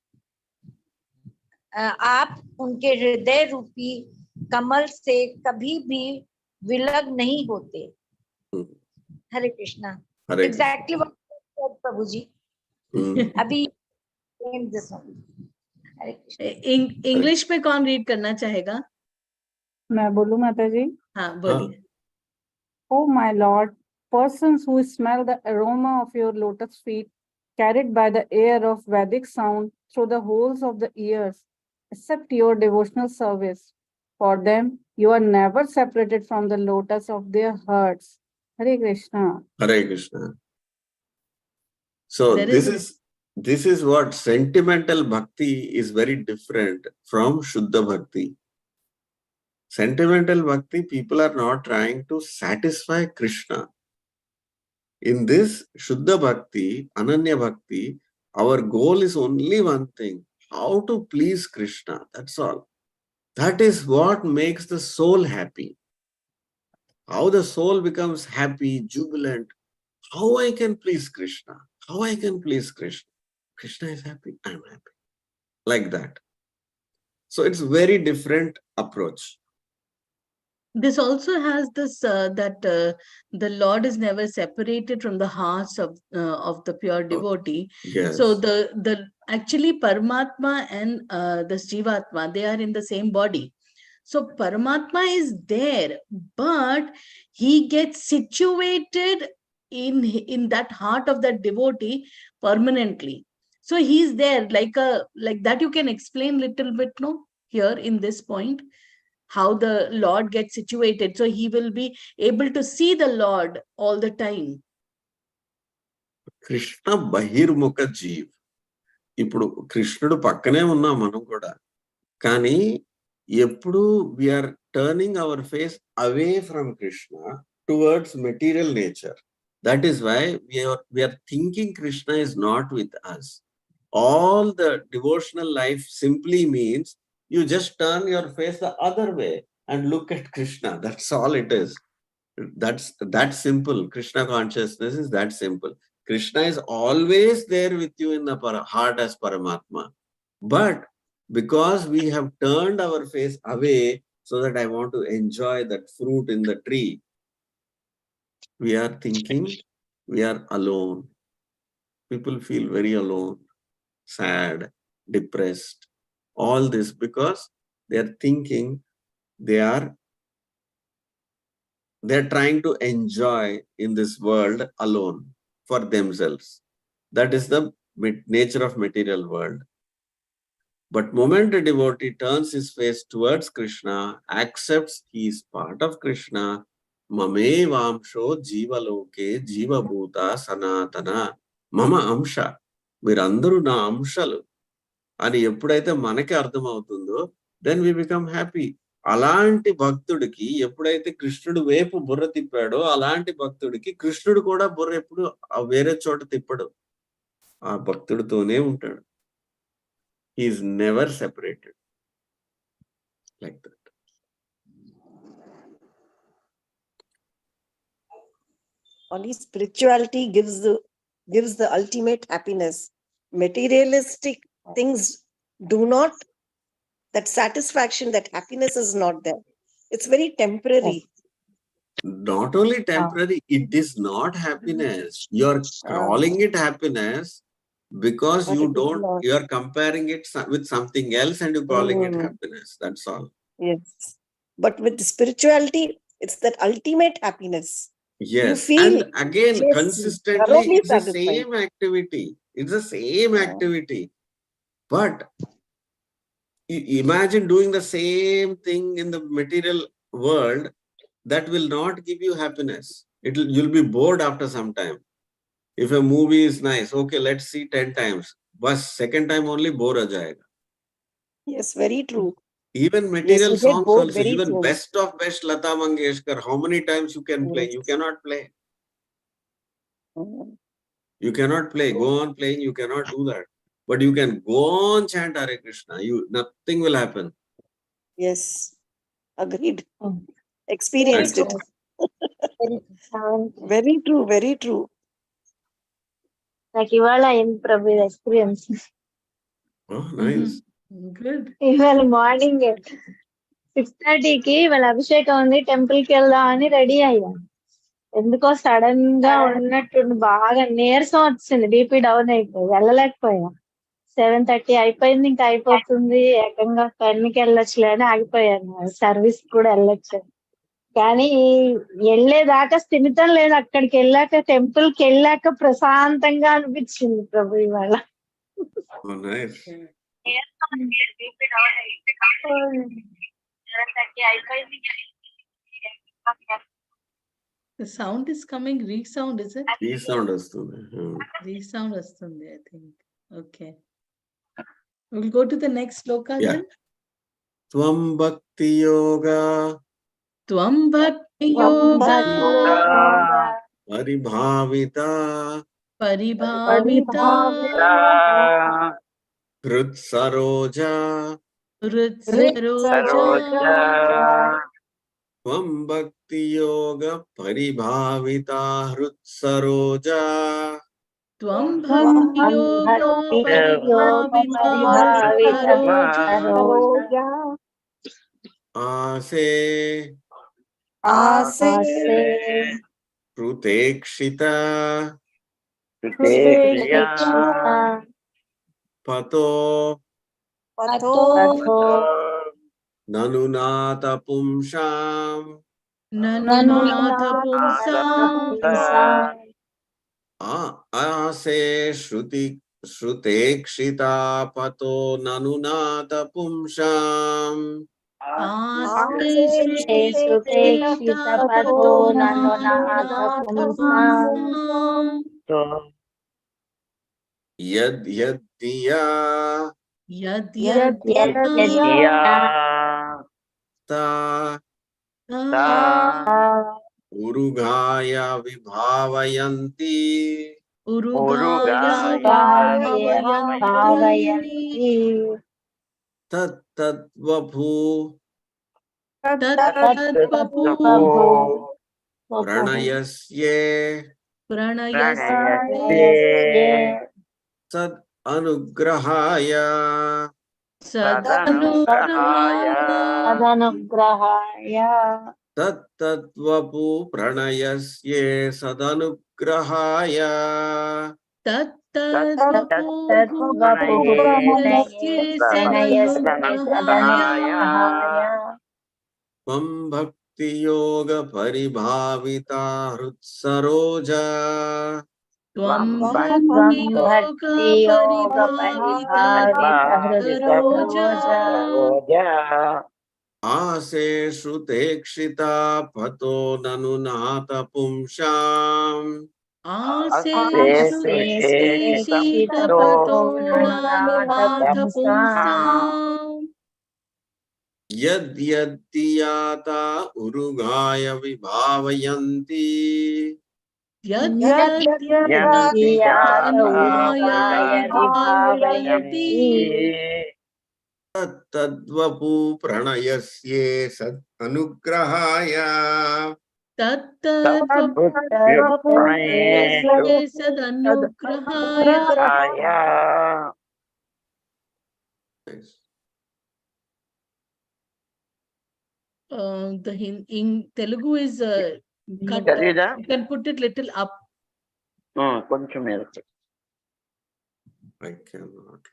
Speaker 7: आप उनके हृदय रूपी कमल से कभी भी विलग नहीं होते। हरे कृष्णा।
Speaker 1: हरे
Speaker 7: एग्जैक्टली प्रभु जी। अभी this one. Hare Krishna.
Speaker 5: English में कौन रीड करना चाहेगा?
Speaker 4: मैं बोलूं माता जी?
Speaker 5: हाँ बोलिए।
Speaker 4: Oh my Lord, persons who smell the aroma of your lotus feet, carried by the air of Vedic sound through the holes of the ears, accept your devotional service. For them, you are never separated from the lotus of their hearts. Hare Krishna.
Speaker 1: Hare Krishna. So this is what sentimental bhakti is very different from Shuddha bhakti. Sentimental bhakti, people are not trying to satisfy Krishna. In this Shuddha bhakti, Ananya bhakti, our goal is only one thing: how to please Krishna. That's all. That is what makes the soul happy. How the soul becomes happy, jubilant. How I can please Krishna? How I can please Krishna? Krishna is happy, I am happy. Like that. So it's very different approach.
Speaker 5: This also has this that the Lord is never separated from the hearts of the pure devotee.
Speaker 1: Yes.
Speaker 5: So the actually Paramatma and the Jivatma, they are in the same body. So Paramatma is there, but he gets situated in that heart of that devotee permanently. So he's there like that. You can explain little bit, no, here in this point, how the Lord gets situated. So he will be able to see the Lord all the time.
Speaker 1: Krishna Bahirmukha Jeev. ఇప్పుడు కృష్ణుడు పక్కనే ఉన్నాం మనం కూడా, కానీ ఎప్పుడు we are turning our face away from Krishna towards material nature. That is why we are thinking Krishna is not with us. All the devotional life simply means you just turn your face the other way and look at Krishna. That's all it is. That's that simple. Krishna consciousness is that simple. Krishna is always there with you in the heart as Paramatma. But because we have turned our face away so that I want to enjoy that fruit in the tree, we are thinking we are alone. People feel very alone, sad, depressed. All this because they are thinking they're trying to enjoy in this world alone for themselves. That is the nature of material world. But moment a devotee turns his face towards Krishna, accepts he is part of Krishna, mame vamsho jiva loke jiva bhuta sanatana mama amsha, మీరందరూ నా అంశాలు అని ఎప్పుడైతే మనకి అర్థమవుతుందో then we become happy. అలాంటి భక్తుడికి ఎప్పుడైతే కృష్ణుడు వైపు బుర్ర తిప్పాడో అలాంటి భక్తుడికి కృష్ణుడు కూడా బుర్ర ఎప్పుడు వేరే చోట తిప్పడు, ఆ భక్తుడితోనే ఉంటాడు. He is never separated like that.
Speaker 8: Only spirituality gives the ultimate happiness. Materialistic things do not, that satisfaction, that happiness is not there. It's very temporary.
Speaker 1: Not only temporary, it is not happiness. You are calling it happiness because
Speaker 8: But
Speaker 1: you
Speaker 8: it is
Speaker 1: don't,
Speaker 8: not.
Speaker 1: you are comparing it with something else and you're calling it happiness. That's all.
Speaker 8: Yes. But with spirituality, it's that ultimate happiness. You
Speaker 1: Yes.
Speaker 8: feel,
Speaker 1: And again,
Speaker 8: yes,
Speaker 1: consistently,
Speaker 8: thoroughly
Speaker 1: it's the
Speaker 8: satisfied.
Speaker 1: same activity. It's the same activity. But imagine doing the same thing in the material world. That will not give you happiness. You'll be bored after some time. If a movie is nice, okay, let's see 10 times. But second time only bore aa jayega.
Speaker 8: Yes, very true.
Speaker 1: Even
Speaker 8: Yes,
Speaker 1: material
Speaker 8: you get
Speaker 1: songs
Speaker 8: bored
Speaker 1: also,
Speaker 8: very
Speaker 1: even
Speaker 8: soon.
Speaker 1: best of best Lata Mangeshkar, how many times you can play?
Speaker 8: Yes.
Speaker 1: You cannot play. You cannot play. Go on playing. You cannot do that. But you can go on chant Hare Krishna. Nothing will happen.
Speaker 8: Yes, agreed.
Speaker 2: Oh.
Speaker 8: Experienced it. Very true, very true.
Speaker 2: నాకు ఇవాళ అయింది ప్రభు experience.
Speaker 1: Oh, nice.
Speaker 5: Good.
Speaker 2: ఇవాళ morning 6:30కి వాళ్ళ అభిషేకం ఉంది, temple కి వెళ్దాం అని రెడీ అయ్యాను. ఎందుకో సడన్ గా ఉన్నట్టు బాగా నీరసం వచ్చింది, బీపీ డౌన్ అయిపోయి వెళ్ళలేకపోయా. 7:30 అయిపోయింది, ఇంకా అయిపోతుంది, ఏకంగా 10కి వెళ్ళొచ్చులే అని ఆగిపోయాను. సర్వీస్ కూడా వెళ్ళొచ్చు కానీ వెళ్ళేదాకా స్థిమితం లేదు. అక్కడికి వెళ్ళాక టెంపుల్ కి వెళ్ళాక ప్రశాంతంగా అనిపించింది ప్రభు ఇవాళ.
Speaker 1: Oh, nice.
Speaker 5: The sound is coming, resound, is it?
Speaker 1: Resound వస్తుంది.
Speaker 5: Resound vastundi, I think. Okay. We'll go to the next sloka
Speaker 1: Yeah.
Speaker 5: then.
Speaker 1: Tvam bhakti yoga
Speaker 5: Tvam bhakti yoga
Speaker 1: paribhavita
Speaker 5: paribhavita
Speaker 1: hrit saroja.
Speaker 5: Saroja
Speaker 1: Tvam bhakti yoga paribhavita hrit saroja.
Speaker 5: Tvam bhakti yoga paribhavita Saroja
Speaker 1: Ase Prutekshita Pato Nanunata Pumsham
Speaker 5: Nanunatha Pumsam
Speaker 1: Ase Shrutekshita Pato Nanunata Pumsham
Speaker 5: Ase Shrutekshita Pato Nanunatha Pumsam
Speaker 1: Yad Yaddiya Ta Urugaya Vibhavayanti
Speaker 5: Urugaya Vibhavayanti
Speaker 1: Tat Tat Vaphu
Speaker 5: Tattatvapu
Speaker 1: Pranayasye
Speaker 5: Pranayasye
Speaker 1: Sad Anugrahaya
Speaker 2: Sadanugrahaya
Speaker 1: Tat Tat Vaphu Pranayasye Sadanugrahaya
Speaker 5: Tattatvapu Pranayasye Sadanugrahaya
Speaker 1: Tvam bhakti yoga paribhavita hrit saroja
Speaker 5: Tvam bhakti yoga paribhavita Saroja
Speaker 1: Ase Shrutekshita Pato Nanunata Pumsham
Speaker 5: Ase Shrutekshita Pato Nanunatha Pumsam
Speaker 1: Yad Yaddiyata Urugaya Vibhavayanti
Speaker 5: Yad Urugaya Vibhavayanti
Speaker 1: Tat Tadvapu Pranayasye Sad Anugrahaya
Speaker 5: Tattatvapu Pranayasye Sadanugrahaya. In Telugu is cut. You can put it little up.
Speaker 6: కొంచెం మేరకు
Speaker 1: I cannot.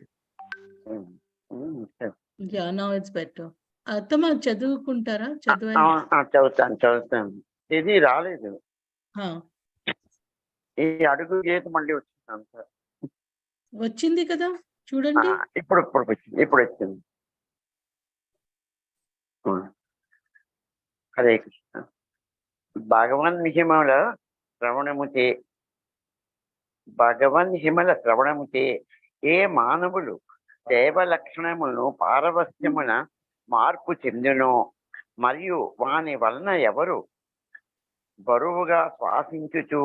Speaker 5: Yeah, now it's better. Attama చదువుకుంటారా?
Speaker 6: చదువుతాను ఇది రాలేదు. ఈ అడుగు గీత మళ్ళీ వచ్చింది sir.
Speaker 5: వచ్చింది కదా చూడండి.
Speaker 6: ఇప్పుడు వచ్చింది. హరే కృష్ణ. భగవన్ హిమల శ్రవణముచే ఏ మానవులు దేవ లక్షణములను పారవస్యమున మార్పు చెందునో మరియు వాని వలన ఎవరు బరువుగా శ్వాసించుచు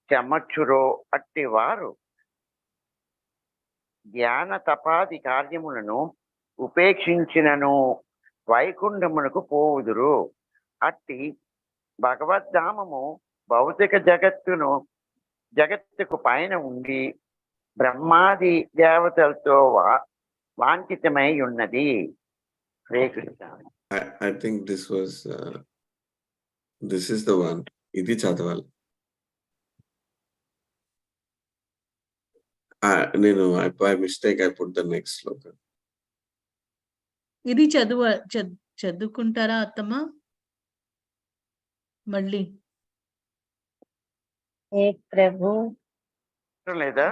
Speaker 6: చెమచురో అట్టి వారు ధ్యాన తపాది కార్యములను ఉపేక్షించినను వైకుంఠమునకు పోవుదురు. అట్టి భగవద్ధామము భౌతిక జగత్తుకు పైన ఉండి బ్రహ్మాది దేవతలతో వాంఛితమై ఉన్నది. Hare Krishna.
Speaker 1: I think this is the one. ఇది చదవాలి. నేను by mistake I put the next sloka.
Speaker 5: ఇది చదువుకుంటారా అత్తమ్మ మళ్ళీ?
Speaker 2: హే ప్రభు
Speaker 6: లేదా?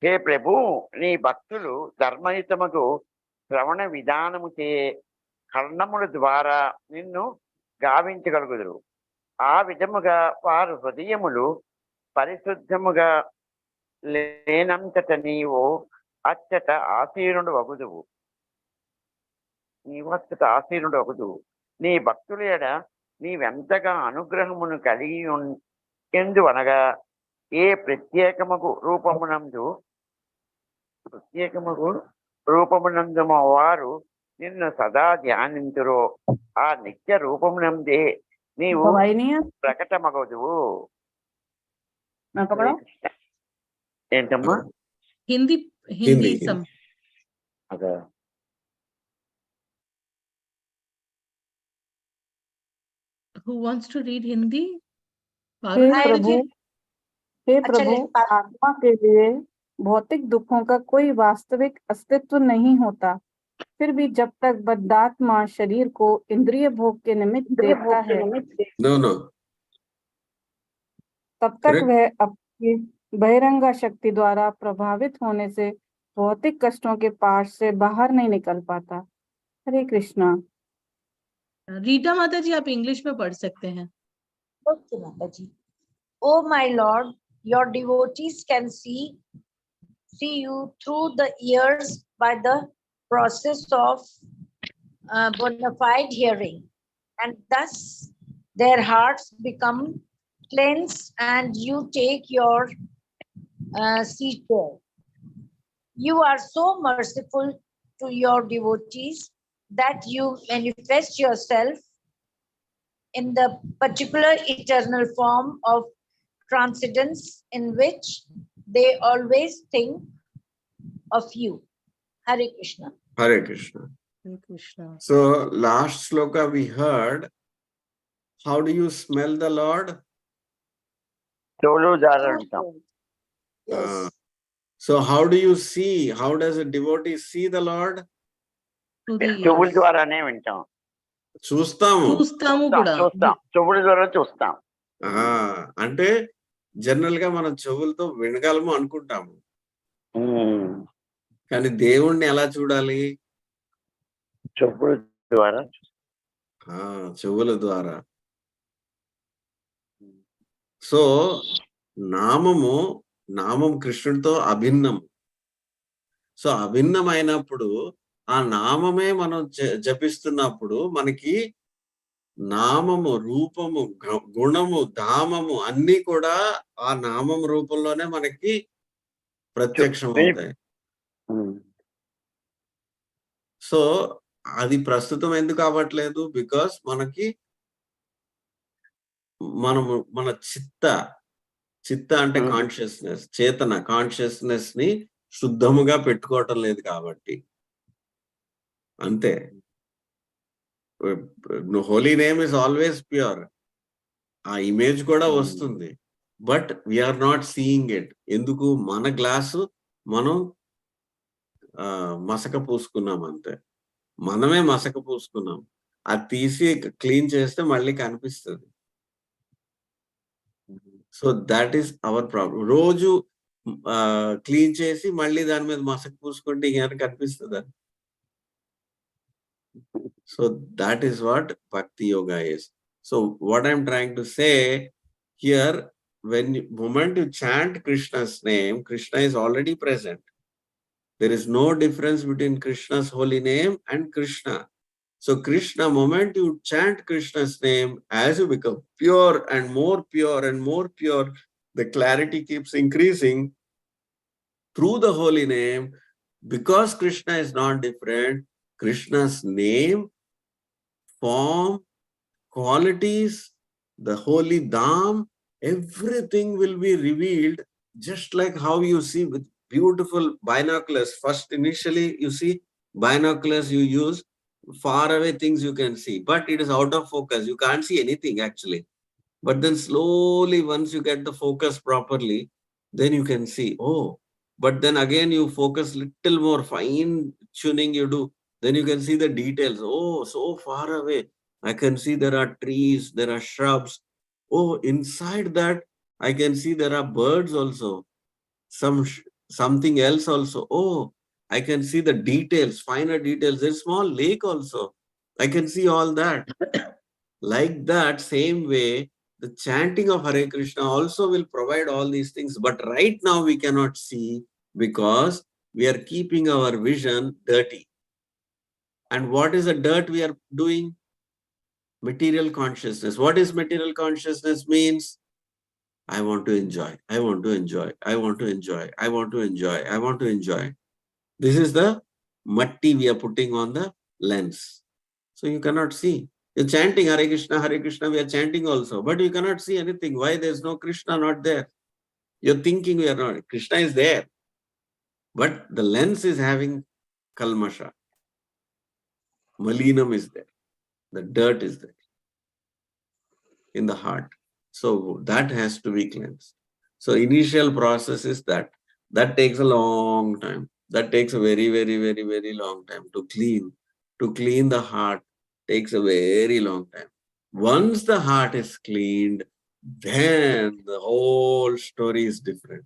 Speaker 6: హే ప్రభు, నీ భక్తులు ధర్మయుతముకు శ్రవణ విధానము చే కర్ణముల ద్వారా నిన్ను గావించగలుగుదురు. ఆ విధముగా వారు హృదయములు పరిశుద్ధముగా లేనంతట నీవు అచ్చట ఆసీనుడు వగుదువు. నీ భక్తుల ఎడ నీవెంతగా అనుగ్రహమును కలిగి ఎందు అనగా ఏ ప్రత్యేకముకు రూపమునందు వారు నిన్ను సదా ధ్యానింతురో ఆ నిత్య రూపమునందే నీవు ప్రకటమగదువు. ఏంటమ్మా?
Speaker 5: హిందీ
Speaker 6: అదే.
Speaker 5: Who wants to read Hindi?
Speaker 4: हे प्रभु, आत्मा के लिए भौतिक दुखों का कोई वास्तविक अस्तित्व नहीं होता। फिर भी जब तक बद्धात्मा शरीर को इंद्रिय भोग के निमित्त देखता है, तब तक वह अपनी बहिरंगा शक्ति द्वारा प्रभावित होने से भौतिक कष्टों के पास से बाहर नहीं निकल पाता। हरे कृष्णा।
Speaker 5: रीटा माता जी, आप इंग्लिश में पढ़ सकते हैं।
Speaker 7: ओके माता जी। Oh my Lord, your devotees can see you through the years by the process of bona fide hearing, and thus their hearts become cleansed and you take your seat there. You are so merciful to your devotees that you manifest yourself in the particular eternal form of transcendence in which they always think of you. Hare Krishna.
Speaker 1: Hare Krishna.
Speaker 5: Hare Krishna.
Speaker 1: So last sloka we heard, how do you smell the Lord? So how do you see? How does a devotee see the Lord?
Speaker 6: చూస్తాం.
Speaker 1: అంటే general గా మనం చెవులతో వినగలము అనుకుంటాము, కానీ దేవుణ్ణి ఎలా చూడాలి? చెవుల ద్వారా. సో నామం కృష్ణుడితో అభిన్నం. సో అభిన్నమైనప్పుడు ఆ నామమే మనం జపిస్తున్నప్పుడు మనకి నామము, రూపము, గుణము, ధామము అన్ని కూడా ఆ నామం రూపంలోనే మనకి ప్రత్యక్షం అవుతాయి. సో అది ప్రస్తుతం ఎందుకు అవ్వట్లేదు? బికాస్ మనకి మన చిత్త అంటే కాన్షియస్నెస్, చేతన కాన్షియస్నెస్ ని శుద్ధముగా పెట్టుకోవటం లేదు కాబట్టి. అంతే. Holy name is always pure. ఆ ఇమేజ్ కూడా వస్తుంది, but we are not seeing it. ఎందుకు? మన గ్లాసు మనం మసక పూసుకున్నాం, అంతే. మనమే మసక పూసుకున్నాం. అది తీసి క్లీన్ చేస్తే మళ్ళీ కనిపిస్తుంది. So that is our problem. రోజు క్లీన్ చేసి మళ్ళీ దాని మీద మసక పూసుకుంటే ఇంకా కనిపిస్తుందా? So that is what Bhakti Yoga is. So what I'm trying to say here, moment you chant Krishna's name, Krishna is already present. There is no difference between Krishna's holy name and Krishna. So Krishna, moment you chant Krishna's name, as you become pure and more pure and more pure, the clarity keeps increasing through the holy name. Because Krishna is not different, Krishna's name, form, qualities, the holy dham, everything will be revealed, just like how you see with beautiful binoculars. First, initially, you see binoculars you use, far away things you can see, but it is out of focus. You can't see anything actually. But then slowly, once you get the focus properly, then you can see, oh, but then again you focus little more fine tuning you do. Then you can see the details. Oh, so far away. I can see there are trees, there are shrubs. Oh, inside that, I can see there are birds also. Something else also. Oh, I can see the details, finer details. There's a small lake also. I can see all that. Like that, same way, the chanting of Hare Krishna also will provide all these things. But right now we cannot see because we are keeping our vision dirty. And what is the dirt we are doing? Material consciousness. What is material consciousness means? I want to enjoy. I want to enjoy. I want to enjoy. I want to enjoy. I want to enjoy. This is the matti we are putting on the lens. So you cannot see. You're chanting Hare Krishna, we are chanting also, but you cannot see anything. Why? There's no Krishna not there. You're thinking we are not. Krishna is there. But the lens is having kalmasha. Malinam is there. The dirt is there in the heart. So that has to be cleansed. So initial process is that. That takes a long time. That takes a very, very, very, very long time to clean. To clean the heart takes a very long time. Once the heart is cleaned, then the whole story is different.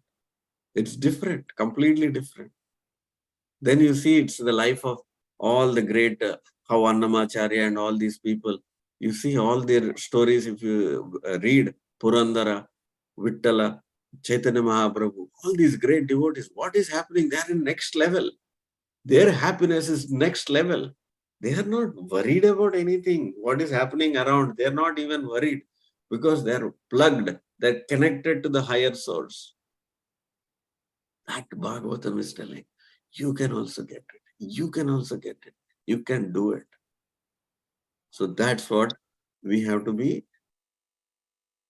Speaker 1: It's different, completely different. Then you see it's the life of all the great, how Annamacharya and all these people, you see all their stories if you read Purandara, Vittala, Chaitanya Mahaprabhu, all these great devotees, what is happening? They are in next level. Their happiness is next level. They are not worried about anything, what is happening around. They are not even worried because they are plugged, they're connected to the higher source. That Bhagavatam is telling, you can also get it. You can also get it. You can do it. So that's what we have to be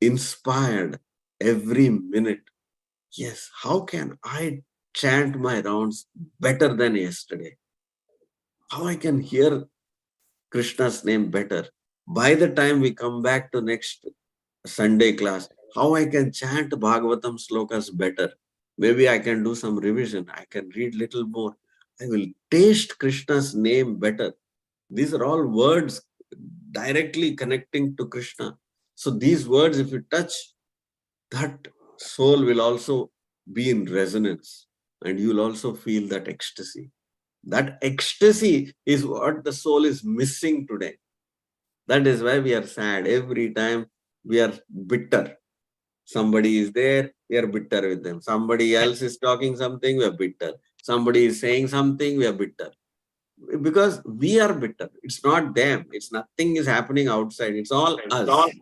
Speaker 1: inspired every minute. Yes, how can I chant my rounds better than yesterday? How I can hear Krishna's name better? By the time we come back to next Sunday class, how I can chant Bhagavatam slokas better? Maybe I can do some revision. I can read little more. I will taste Krishna's name better. These are all words directly connecting to Krishna. So these words, if you touch, that soul will also be in resonance and you'll also feel that ecstasy. That ecstasy is what the soul is missing today. That is why we are sad. Every time we are bitter. Somebody is there, we are bitter with them. Somebody else is talking something, we are bitter. Somebody is saying something, we are bitter. Because we are bitter. It's not them. It's nothing is happening outside. It's all us.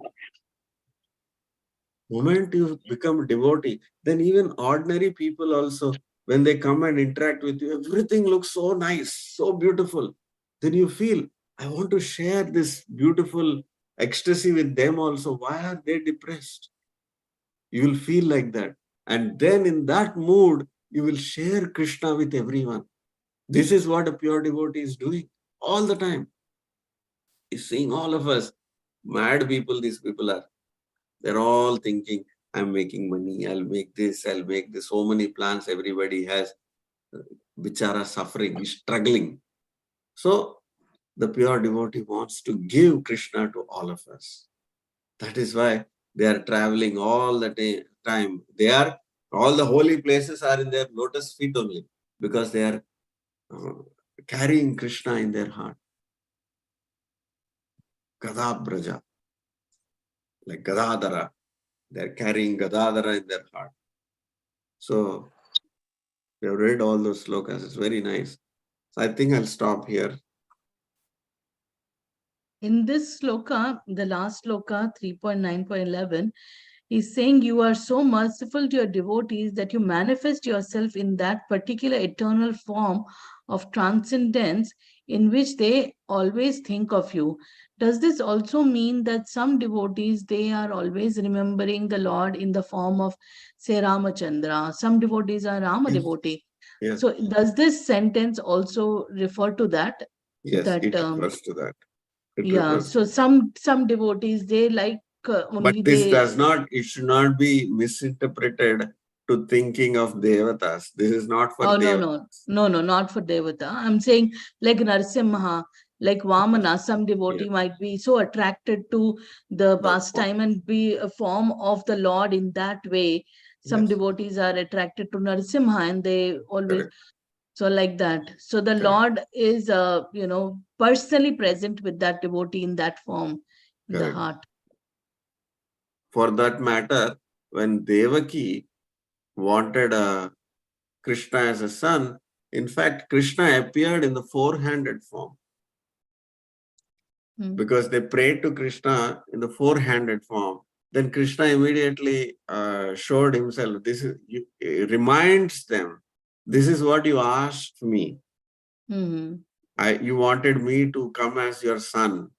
Speaker 1: Moment you become devotee, then even ordinary people also, when they come and interact with you, everything looks so nice, so beautiful. Then you feel, I want to share this beautiful ecstasy with them also. Why are they depressed? You will feel like that. And then in that mood, you will share Krishna with everyone. This is what a pure devotee is doing all the time. He's seeing all of us. Mad people, these people are. They're all thinking, I'm making money, I'll make this, I'll make this. So many plans everybody has. Bichara suffering, struggling. So the pure devotee wants to give Krishna to all of us. That is why they are traveling all the time. All the holy places are in their lotus feet only because they are carrying Krishna in their heart. Gadabraja, like Gadadhara. They're carrying Gadadhara in their heart. So we have read all those slokas. It's very nice. So I think I'll stop here.
Speaker 5: in this sloka, the last sloka, 3.9.11, is saying you are so merciful to your devotees that you manifest yourself in that particular eternal form of transcendence in which they always think of you. Does this also mean that some devotees, they are always remembering the Lord in the form of, say, Ramachandra? Some devotees are Rama
Speaker 1: Yes.
Speaker 5: devotee.
Speaker 1: Yes.
Speaker 5: So does this sentence also refer to that?
Speaker 1: Yes,
Speaker 5: That
Speaker 1: it refers to that. It
Speaker 5: yeah,
Speaker 1: refers
Speaker 5: so some devotees, they like only
Speaker 1: But this
Speaker 5: they.
Speaker 1: does not, it should not be misinterpreted to thinking of devatas. This is not for
Speaker 5: Oh,
Speaker 1: devatas.
Speaker 5: no, not for Devata. I'm saying like Narasimha, like Vamana, some devotee
Speaker 1: Yeah.
Speaker 5: might be so attracted to the
Speaker 1: That
Speaker 5: pastime and be a form of the Lord in that way. Some
Speaker 1: Yes.
Speaker 5: devotees are attracted to Narasimha and they always,
Speaker 1: Correct.
Speaker 5: so like that. So the
Speaker 1: Correct.
Speaker 5: Lord is, personally present with that devotee in that form, in the
Speaker 1: Correct.
Speaker 5: heart.
Speaker 1: For that matter, when Devaki wanted Krishna as a son, in fact, Krishna appeared in the four-handed form. Because they prayed to Krishna in the four-handed form. Then Krishna immediately showed himself. This is, it reminds them, this is what you asked me. You wanted me to come as your son.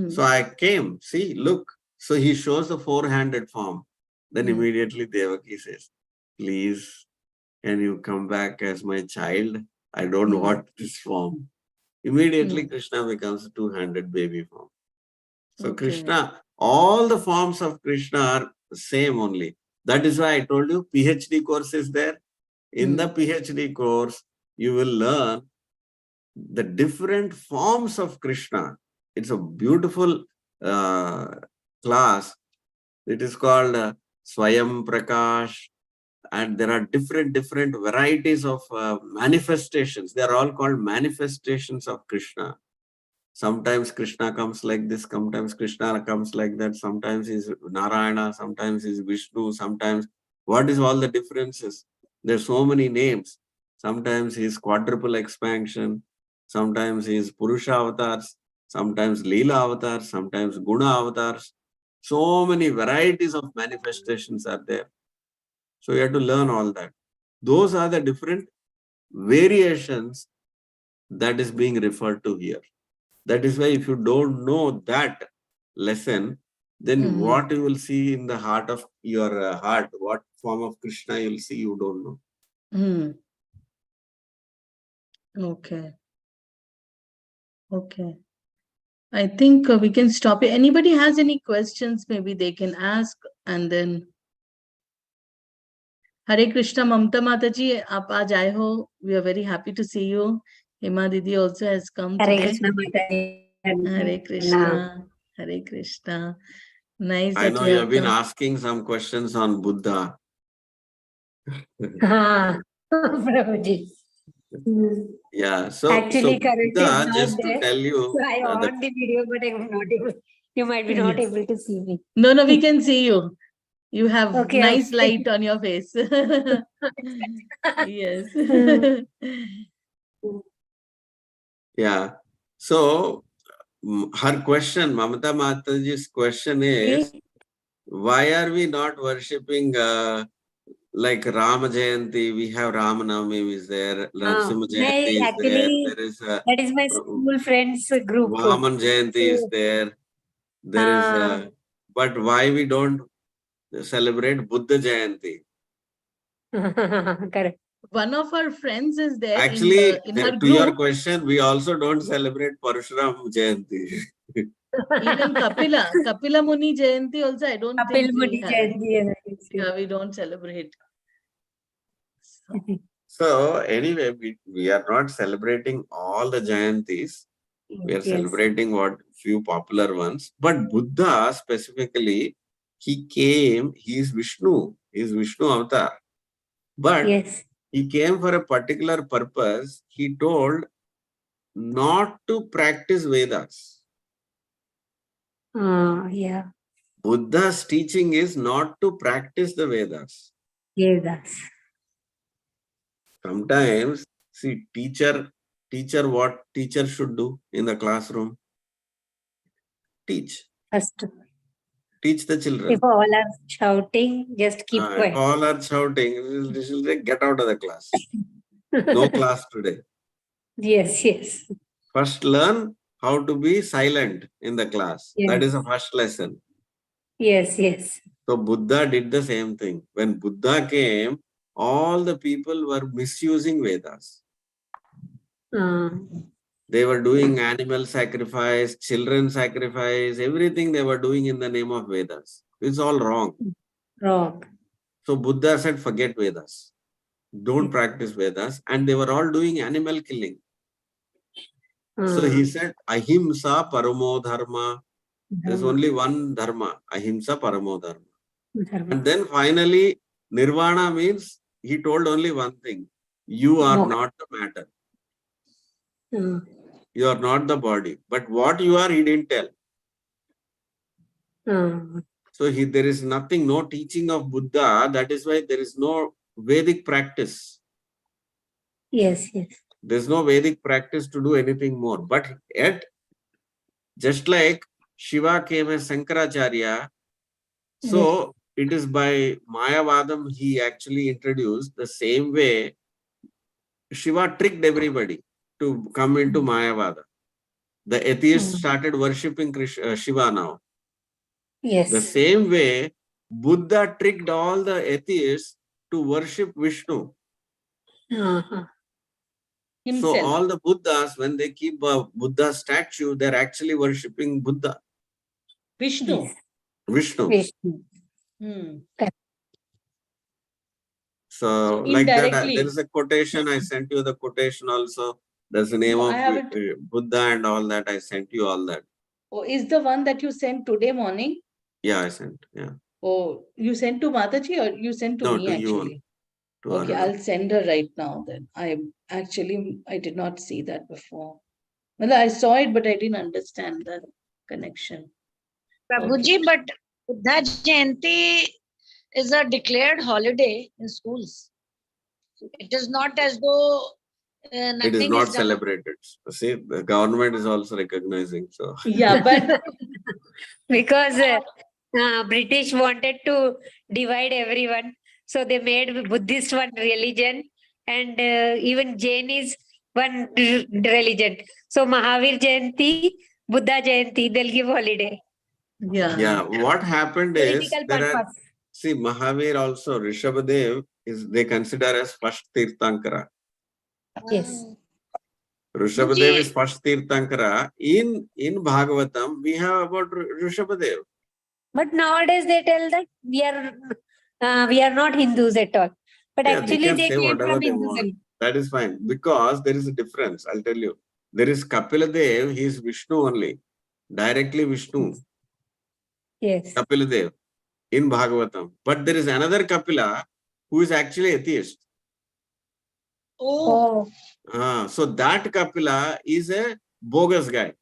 Speaker 1: So I came. See, look. So he shows the four-handed form. Then immediately Devaki says, please, can you come back as my child? I don't want this form. Immediately Krishna becomes a two-handed baby form. So Krishna, all the forms of Krishna are the same only. That is why I told you PhD course is there. In the PhD course, you will learn the different forms of Krishna. It's a beautiful class. It is called Swayam Prakash, and there are different varieties of manifestations. They are all called manifestations of Krishna. Sometimes Krishna comes like this, sometimes Krishna comes like that, sometimes he's Narayana, sometimes he's Vishnu, sometimes. What is all the differences? There's so many names. Sometimes he's quadruple expansion, sometimes he's Purusha avatars, sometimes Leela avatars, sometimes Guna avatars. So many varieties of manifestations are there. So you have to learn all that. Those are the different variations that is being referred to here. That is why if you don't know that lesson, then what you will see in the heart of your heart, what form of Krishna you will see, you don't know.
Speaker 5: Okay. Okay. I think we can stop it. Anybody has any questions, maybe they can ask, and then Hare Krishna. Mamta Mataji, aap aaj aaye ho. We are very happy to see you. Hema Didi also has come
Speaker 9: Hare
Speaker 5: today.
Speaker 9: Krishna, Mataji.
Speaker 5: Hare Krishna. Hare Krishna. Nice
Speaker 1: I
Speaker 5: that
Speaker 1: know
Speaker 5: you
Speaker 1: you
Speaker 5: have
Speaker 1: have been
Speaker 5: come.
Speaker 1: asking some questions on Buddha.
Speaker 9: Prabhuji.
Speaker 1: Yeah, so
Speaker 9: Actually, currently
Speaker 1: Buddha,
Speaker 9: I'm not
Speaker 1: just to
Speaker 9: there.
Speaker 1: tell you,
Speaker 9: So I on the video, but I'm not able. You might be not able to see me.
Speaker 5: No, we can see you. You have
Speaker 9: Okay,
Speaker 5: nice
Speaker 9: okay.
Speaker 5: light on your face. Yes.
Speaker 1: yeah. So her question, Mamata Mataji's question is, why are we not worshipping like Rama Jayanti? We have Ramanavami is there, Narasimha Jayanti is there,
Speaker 9: Actually,
Speaker 1: there is
Speaker 9: that is my school friends group.
Speaker 1: Vaman Jayanti is there, there is but why we don't celebrate Buddha Jayanti?
Speaker 9: Correct.
Speaker 5: One of our friends is there
Speaker 1: Actually,
Speaker 5: in her
Speaker 1: to your
Speaker 5: group.
Speaker 1: question, we also don't celebrate Parshuram Jayanti.
Speaker 5: Even Kapila Muni Jayanti also, I don't think we have.
Speaker 9: Yeah,
Speaker 5: we don't celebrate.
Speaker 1: So anyway, we are not celebrating all the Jayantis. We are celebrating what few popular ones. But Buddha specifically, he came, he is Vishnu avatar. But he came for a particular purpose. He told not to practice Vedas. Buddha's teaching is not to practice the Vedas. Sometimes, see, teacher what teacher should do in the classroom? Teach.
Speaker 9: First,
Speaker 1: Teach the children.
Speaker 9: if all are shouting, just keep
Speaker 1: If
Speaker 9: quiet.
Speaker 1: all are shouting, they will say, get out of the class. No class today.
Speaker 9: Yes, yes.
Speaker 1: First learn how to be silent in the class. That is the first lesson.
Speaker 9: Yes, yes.
Speaker 1: So Buddha did the same thing. When Buddha came, all the people were misusing Vedas. They were doing animal sacrifice, children sacrifice, everything they were doing in the name of Vedas. It's all wrong.
Speaker 9: Wrong.
Speaker 1: So Buddha said, forget Vedas. Don't practice Vedas. And they were all doing animal killing. So he said, Ahimsa Paramo Dharma. There's only one Dharma, Ahimsa Paramo Dharma. And then finally, Nirvana means he told only one thing. You are not the matter. You are not the body. But what you are, he didn't tell. So there is nothing, no teaching of Buddha. That is why there is no Vedic practice.
Speaker 9: Yes, yes.
Speaker 1: There's no Vedic practice to do anything more. But yet, just like Shiva came as Sankaracharya, so it is by Mayavadam he actually introduced the same way Shiva tricked everybody to come into Mayavada. The atheists started worshipping Shiva now.
Speaker 9: Yes.
Speaker 1: The same way Buddha tricked all the atheists to worship Vishnu. So all the Buddhas, when they keep a Buddha statue, they're actually worshipping Buddha.
Speaker 5: Vishnu.
Speaker 9: Yes.
Speaker 1: Vishnu.
Speaker 5: Hmm.
Speaker 1: So like that,
Speaker 5: Indirectly.
Speaker 1: there is a quotation. I sent you the quotation also. There's the name
Speaker 5: No,
Speaker 1: of
Speaker 5: I haven't.
Speaker 1: Buddha and all that. I sent you all that.
Speaker 5: Oh, is the one that you sent today morning?
Speaker 1: Yeah, I sent. Yeah.
Speaker 5: Oh, you sent to Mataji or you sent to
Speaker 1: No,
Speaker 5: me
Speaker 1: to you
Speaker 5: actually?
Speaker 1: only. To
Speaker 5: Okay,
Speaker 1: Aruna.
Speaker 5: I'll send her right now then. I did not see that before. Well, I saw it, but I didn't understand the connection.
Speaker 7: Prabhuji, but Buddha Jayanti is a declared holiday in schools. It is not as though
Speaker 1: It
Speaker 7: nothing
Speaker 1: is not
Speaker 7: done.
Speaker 1: celebrated. See, the government is also recognizing. So
Speaker 5: Yeah, but
Speaker 9: Because British wanted to divide everyone, so they made Buddhist one religion, and even Jain is one religion. So Mahavir Jayanti, Buddha Jayanti, they'll give holiday.
Speaker 1: yeah, what happened is
Speaker 9: Political purpose.
Speaker 1: see Mahavir also Rishabhadev is they consider as first Tirthankara.
Speaker 9: Yes.
Speaker 1: Rishabhadev is first Tirthankara. In Bhagavatam, we have about Rishabhadev.
Speaker 9: But nowadays they tell that we are not Hindus at all. But
Speaker 1: Yeah,
Speaker 9: actually
Speaker 1: they can
Speaker 9: they
Speaker 1: say
Speaker 9: came
Speaker 1: whatever
Speaker 9: from
Speaker 1: they want.
Speaker 9: Hinduism.
Speaker 1: That is fine. Because there is a difference. I'll tell you. There is Kapiladev, he is Vishnu only. Directly Vishnu.
Speaker 9: Yes.
Speaker 1: Kapiladev in Bhagavatam. But there is another Kapila who is actually atheist.
Speaker 7: Oh.
Speaker 1: So that Kapila is a bogus guy.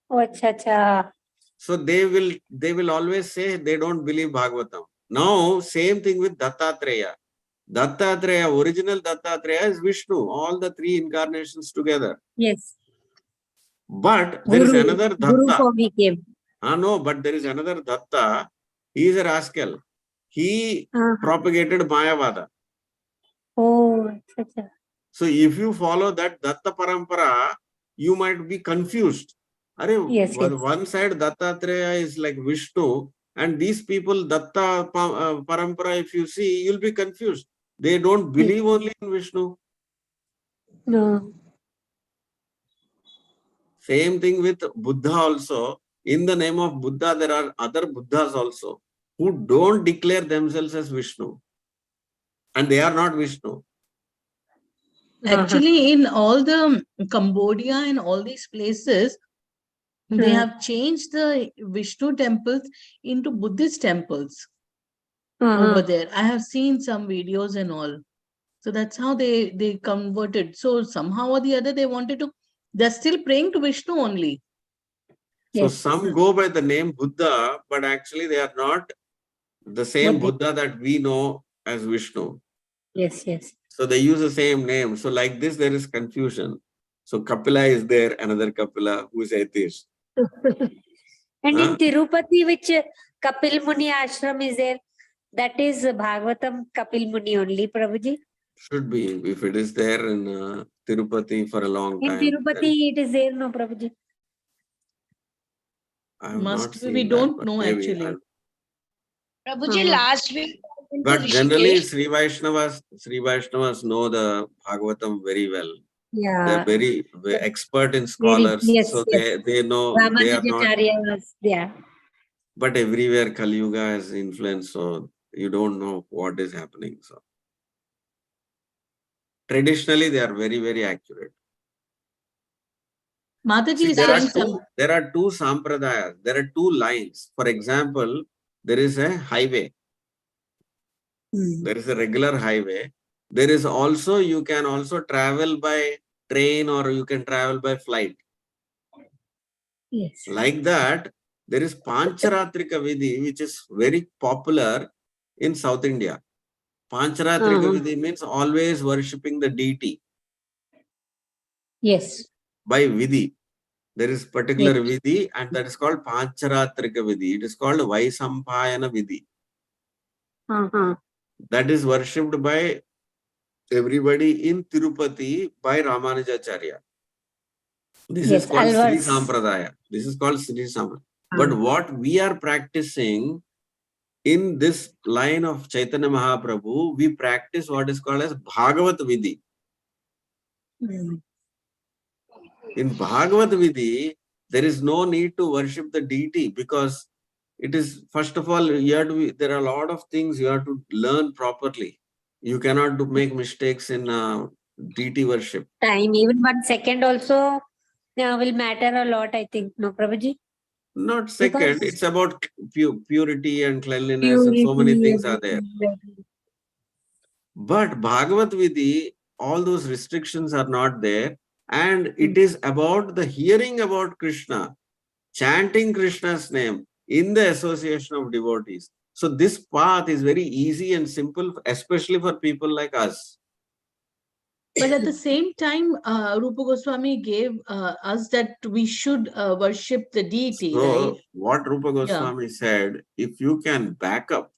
Speaker 9: Oh, acha.
Speaker 1: So they will always say they don't believe Bhagavatam. Now, same thing with Dattatreya. Dattatreya, original Dattatreya is Vishnu, all the three incarnations together.
Speaker 9: Yes.
Speaker 1: But there is another Datta.
Speaker 9: Guru form he came.
Speaker 1: No, but there is another Datta. He is a rascal. He propagated Mayavada.
Speaker 9: Oh, acha.
Speaker 1: So if you follow that Datta Parampara, you might be confused.
Speaker 9: Yes.
Speaker 1: One side Dattatreya is like Vishnu, and these people Datta Parampara, if you see, you'll be confused. They don't believe only in Vishnu.
Speaker 9: No.
Speaker 1: Same thing with Buddha also. In the name of Buddha, there are other Buddhas also who don't declare themselves as Vishnu. And they are not Vishnu.
Speaker 5: actually, in all the Cambodia and all these places, they have changed the Vishnu temples into Buddhist temples over there. I have seen some videos and all. So that's how they converted. So somehow or the other, they're still praying to Vishnu only.
Speaker 1: So some go by the name Buddha, but actually they are not the same Buddha that we know as Vishnu.
Speaker 9: Yes.
Speaker 1: So they use the same name. So like this, there is confusion. So Kapila is there, another Kapila who is atheist.
Speaker 9: And in
Speaker 1: Huh?
Speaker 9: Tirupati, which Kapil Muni ashram is there, that is Bhagavatam Kapil Muni only, Prabhuji.
Speaker 1: Should be. If it is there in Tirupati for a long
Speaker 9: In
Speaker 1: time, then
Speaker 9: Tirupati, it is there, no, Prabhuji.
Speaker 1: I have
Speaker 5: Must
Speaker 1: not
Speaker 5: be,
Speaker 1: seen
Speaker 5: we
Speaker 1: that,
Speaker 5: don't
Speaker 1: but
Speaker 5: know
Speaker 1: maybe
Speaker 5: actually.
Speaker 7: Prabhuji, last week I went to
Speaker 1: But generally,
Speaker 7: Rishikesh.
Speaker 1: Sri Vaishnavas know the Bhagavatam very well. They
Speaker 9: Yeah.
Speaker 1: are very expert in
Speaker 9: Very,
Speaker 1: scholars,
Speaker 9: yes,
Speaker 1: so
Speaker 9: yes.
Speaker 1: they know they are not.
Speaker 9: Ramanujacharya was there.
Speaker 1: But everywhere Kali Yuga has influence, so you don't know what is happening. So traditionally, they are very, very accurate.
Speaker 5: Mataji
Speaker 1: See,
Speaker 5: is
Speaker 1: there
Speaker 5: saying
Speaker 1: are two sampradayas. There are two lines. For example, there is a highway. There is a regular highway. There is also, you can also travel by train or you can travel by flight.
Speaker 9: Yes.
Speaker 1: Like that, there is Pancharatrika Vidhi, which is very popular in South India. Pancharatrika Vidhi means always worshipping the deity.
Speaker 9: Yes.
Speaker 1: By Vidhi. There is particular Vidhi and that is called Pancharatrika Vidhi. It is called Vaisampayana Vidhi. That is worshipped by everybody in Tirupati by Ramanujacharya. This is called Sri Sampradaya. This is called Sri Sampradaya. But what we are practicing in this line of Chaitanya Mahaprabhu, we practice what is called as Bhagavat Vidhi. In Bhagavat Vidhi, there is no need to worship the deity because it is, first of all, you have to there are a lot of things you have to learn properly. You cannot make mistakes in deity worship.
Speaker 9: Time, even 1 second also will matter a lot, I think, no, Prabhuji?
Speaker 1: Not second,
Speaker 9: Because
Speaker 1: it's about purity and cleanliness and so many things are there. But Bhagavat Vidhi, all those restrictions are not there. And it is about the hearing about Krishna, chanting Krishna's name in the association of devotees. So this path is very easy and simple, especially for people like us.
Speaker 5: But at the same time, Rupa Goswami gave us that we should worship the deity,
Speaker 1: So
Speaker 5: right?
Speaker 1: what Rupa Goswami said, if you can back up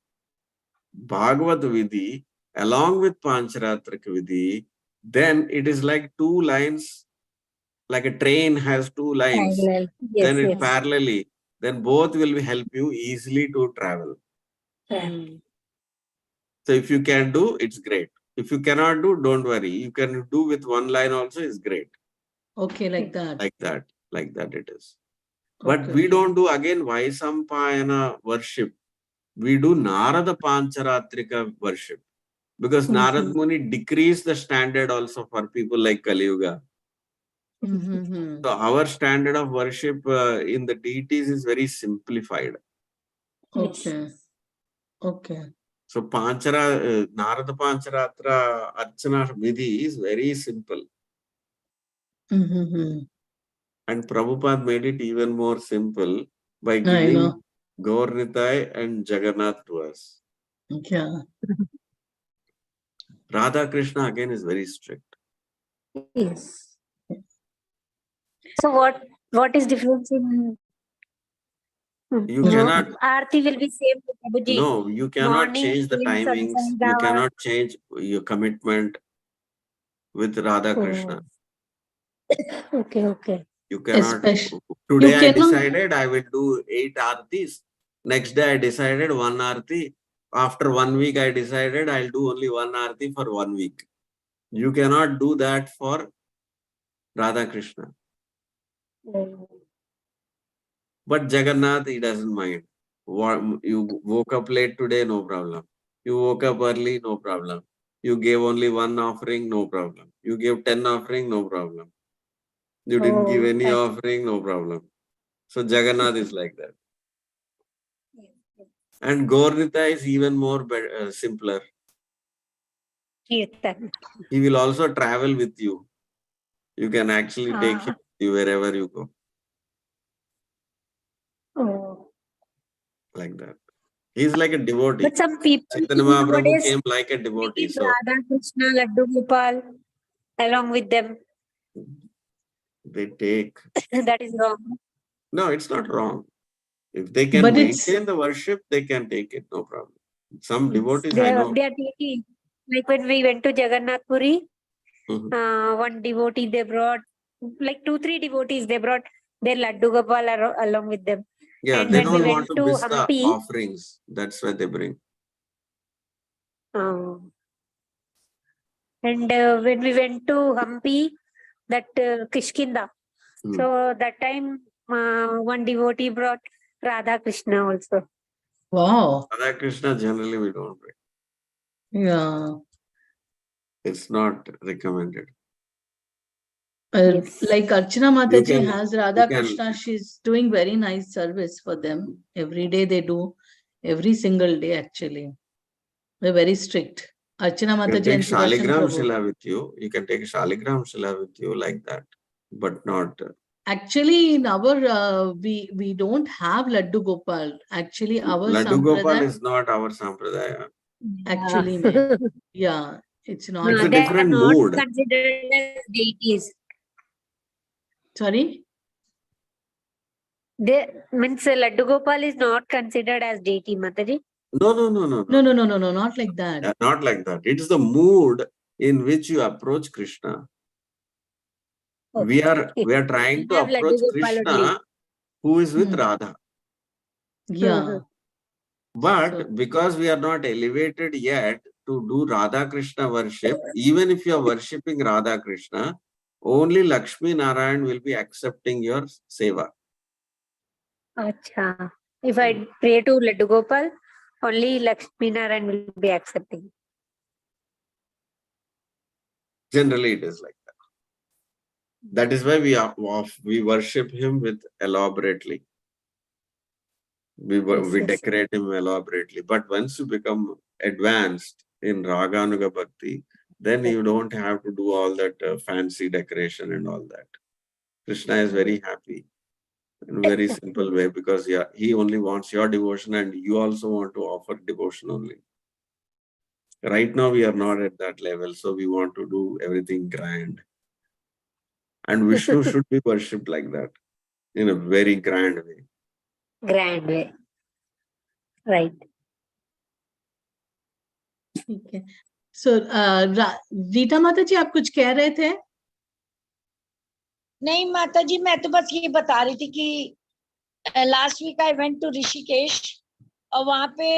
Speaker 1: Bhagavad Vidhi along with Pancharatrika Vidhi, then it is like two lines, like a train has two lines.
Speaker 9: Parallel. Yes,
Speaker 1: Then it
Speaker 9: yes.
Speaker 1: parallelly, then both will help you easily to travel. So if you can do, it's great. If you cannot do, don't worry. You can do with one line also, is great.
Speaker 5: Okay, like that.
Speaker 1: Like that it is. But we don't do again Vaisampayana worship. We do Narada Pancharatrika worship. Because Narad Muni decreased the standard also for people like Kali Yuga. So our standard of worship in the deities is very simplified.
Speaker 5: Okay. Okay.
Speaker 1: So Narada Pancharatra Archana Vidhi is very simple. And Prabhupada made it even more simple by giving Gaur-Nitai and Jagannath to us.
Speaker 5: Yeah.
Speaker 1: Radha Krishna again is very strict.
Speaker 9: Yes. So what is difference in
Speaker 1: You cannot.
Speaker 9: Aarti will be same to Prabhuji.
Speaker 1: No, you cannot
Speaker 9: Morning,
Speaker 1: change the
Speaker 9: evening,
Speaker 1: timings.
Speaker 9: sunrise
Speaker 1: You
Speaker 9: hour.
Speaker 1: cannot change your commitment with Radha Krishna.
Speaker 9: Okay.
Speaker 1: You cannot.
Speaker 5: Especially,
Speaker 1: Today
Speaker 5: you
Speaker 1: I
Speaker 5: cannot-
Speaker 1: decided I will do 8 aartis. Next day I decided 1 aarti. After 1 week I decided I'll do only 1 aarti for 1 week. You cannot do that for Radha Krishna. But Jagannath, he doesn't mind. You woke up late today, no problem. You woke up early, no problem. You gave only 1 offering, no problem. You gave 10 offering, no problem. You didn't give any offering, no problem. So Jagannath is like that. And Gaurnita is even more simpler.
Speaker 9: Kirtan.
Speaker 1: He will also travel with you. You can actually take him with you wherever you go. Like that. He's like a devotee.
Speaker 9: But some people
Speaker 1: Chaitanya Mahaprabhu
Speaker 9: nowadays
Speaker 1: came like a devotee. So
Speaker 9: Radha Krishna, Laddu Gopal along with them.
Speaker 1: they take.
Speaker 9: That is wrong.
Speaker 1: No, it's not wrong. If they can
Speaker 5: But it's
Speaker 1: maintain the worship, they can take it, no problem. Some devotees
Speaker 9: They
Speaker 1: I
Speaker 9: are,
Speaker 1: know.
Speaker 9: they are taking, like when we went to Jagannath Puri,
Speaker 1: Mhm.
Speaker 9: one devotee they brought, like 2-3 devotees they brought their Laddu Gopal along with them.
Speaker 1: Yeah,
Speaker 9: And
Speaker 1: they
Speaker 9: when we
Speaker 1: don't
Speaker 9: went
Speaker 1: want to
Speaker 9: to
Speaker 1: miss the
Speaker 9: Hampi,
Speaker 1: offerings. That's why they bring.
Speaker 9: and when we went to Hampi, that Kishkinda, so that time one devotee brought Radha Krishna also.
Speaker 5: wow.
Speaker 1: Radha Krishna generally we don't bring.
Speaker 5: Yeah.
Speaker 1: It's not recommended.
Speaker 9: Yes.
Speaker 5: Like Archana
Speaker 1: You
Speaker 5: Mataji
Speaker 1: can-
Speaker 5: has
Speaker 1: you
Speaker 5: Radha
Speaker 1: can-
Speaker 5: Krishna, she's doing very nice service for them. Every day they do, every single day actually. They're very strict. Archana
Speaker 1: You can
Speaker 5: Mataji
Speaker 1: take
Speaker 5: and Sudarshan
Speaker 1: Shaligram
Speaker 5: Prabhu.
Speaker 1: Shila with you. You can take Shaligram Shila with you like that, but not.
Speaker 5: Actually, in our we don't have Laddu Gopal. Actually, our
Speaker 1: Laddu Gopal
Speaker 5: sampradaya.
Speaker 1: is not our sampradaya.
Speaker 5: Actually, ma'am. Yeah, it's not.
Speaker 1: It's a
Speaker 9: They are
Speaker 1: different
Speaker 9: not
Speaker 1: mood.
Speaker 9: considered as deities.
Speaker 5: Sorry?
Speaker 9: They means Laddu Gopal is not considered as deity, Mataji.
Speaker 1: No,
Speaker 5: Not like that.
Speaker 1: not like that. It is the mood in which you approach Krishna. We are trying to
Speaker 9: Have Laddu
Speaker 1: approach
Speaker 9: Gopal
Speaker 1: Krishna
Speaker 9: only.
Speaker 1: who is with Radha.
Speaker 5: Yeah.
Speaker 1: But because we are not elevated yet to do Radha Krishna worship, even if you are worshipping Radha Krishna, only Lakshmi Narayan will be accepting your seva.
Speaker 9: Acha. If I pray to Laddu Gopal, only Lakshmi Narayan will be accepting.
Speaker 1: Generally, it is like that. That is why we worship him with elaborately. We decorate him elaborately. But once you become advanced in Raganuga Bhakti, then you don't have to do all that fancy decoration and all that. Krishna is very happy in a very simple way because he only wants your devotion and you also want to offer devotion only. Right now, we are not at that level, so we want to do everything grand. And Vishnu should be worshipped like that in a very grand way.
Speaker 9: Grand way. Right.
Speaker 5: ठीक है. So, Rita माता जी आप कुछ कह रहे थे?
Speaker 7: नहीं माता जी, मैं तो बस ये बता रही थी कि last week I went to Rishikesh और वहां पे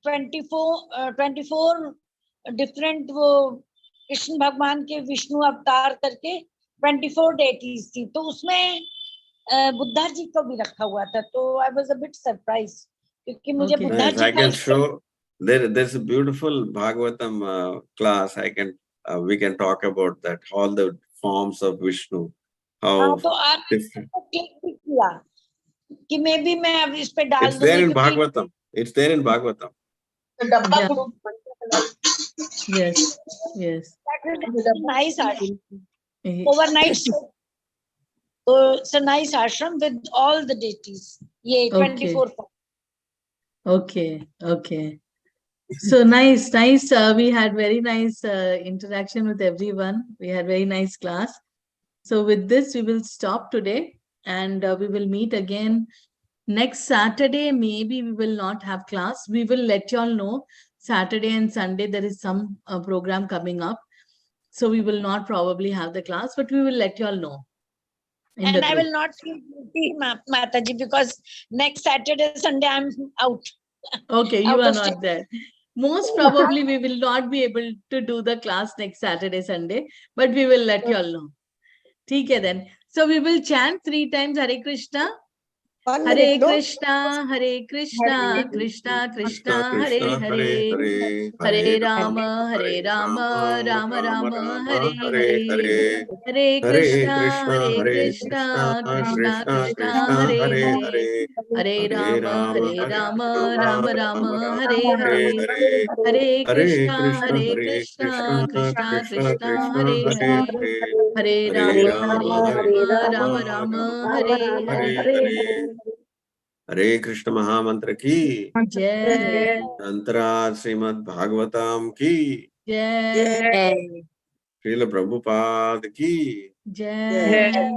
Speaker 7: 24 डिफरेंट वो कृष्ण भगवान के विष्णु अवतार करके 24 डेटीज थी, तो उसमें बुद्धा जी को भी रखा हुआ था, तो I was a bit surprise क्योंकि मुझे Buddha ji
Speaker 1: I can show there's a beautiful Bhagavatam class. We can talk about that, all the forms of Vishnu. How
Speaker 7: तो आप
Speaker 1: different.
Speaker 7: क्लिक भी किया कि मे भी मैं अब इस पे डाल
Speaker 1: It's there
Speaker 7: दूंगी
Speaker 1: in Bhagavatam. It's there in Bhagavatam.
Speaker 5: Yes. Yes.
Speaker 7: Nice ashram. Overnight stay. So it's a nice ashram with all the deities. Yeah, 24.
Speaker 5: Okay. So nice. We had very nice interaction with everyone. We had very nice class. So with this, we will stop today and we will meet again next Saturday. Maybe we will not have class. We will let you all know. Saturday and Sunday, there is some program coming up. So we will not probably have the class, but we will let you all know.
Speaker 7: And I will not feel guilty, Mataji, because next Saturday, Sunday, I'm out.
Speaker 5: Okay, you are not there. Most probably we will not be able to do the class next Saturday, Sunday, but we will let you all know. Okay then. So we will chant 3 times Hare Krishna. Hare Krishna, Hare Krishna, Krishna Krishna, Hare Hare, Hare Rama, Rama Rama, Hare Hare, Hare Krishna, Krishna Krishna, Hare Hare, Hare Rama, Rama Rama, Hare Hare, Hare Krishna, Krishna Krishna, Hare Hare, Hare Rama, Rama, Hare Hare.
Speaker 1: हरे कृष्ण महामंत्र की
Speaker 5: जय,
Speaker 1: अंतरा श्रीमद् भागवतम की
Speaker 5: जय,
Speaker 1: श्रील प्रभुपाद की
Speaker 5: जय।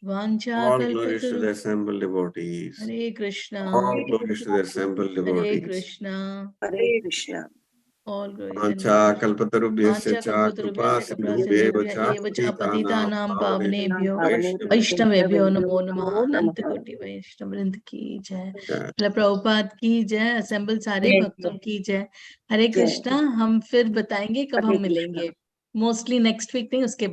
Speaker 5: Vancha
Speaker 1: All glories to the
Speaker 5: kalpataru.
Speaker 1: assembled devotees.
Speaker 5: Hare Krishna.
Speaker 1: All glories to the assembled
Speaker 5: Hare
Speaker 1: devotees.
Speaker 5: Krishna.
Speaker 8: Hare Krishna.
Speaker 5: All glories.
Speaker 1: Vancha kalpatarubhyasya
Speaker 5: Vancha
Speaker 1: cha
Speaker 5: kalpatarubhyasya
Speaker 1: kripa sindhubhyeva
Speaker 5: kaprasindhubhya
Speaker 1: cha
Speaker 5: eva cha patitanam
Speaker 1: pavanebhyo
Speaker 5: pavanebhyo
Speaker 1: vaishnavebhyo
Speaker 5: वैष्णवेभ्यो नमो नमः
Speaker 8: नमो नमः।
Speaker 5: अनंत कोटि वैष्णव वृंद की जय। प्रभुपाद की जय। असेंबल सारे भक्तों की जय। हरे कृष्णा। हम फिर बताएंगे कब हम मिलेंगे, मोस्टली नेक्स्ट वीक नहीं, उसके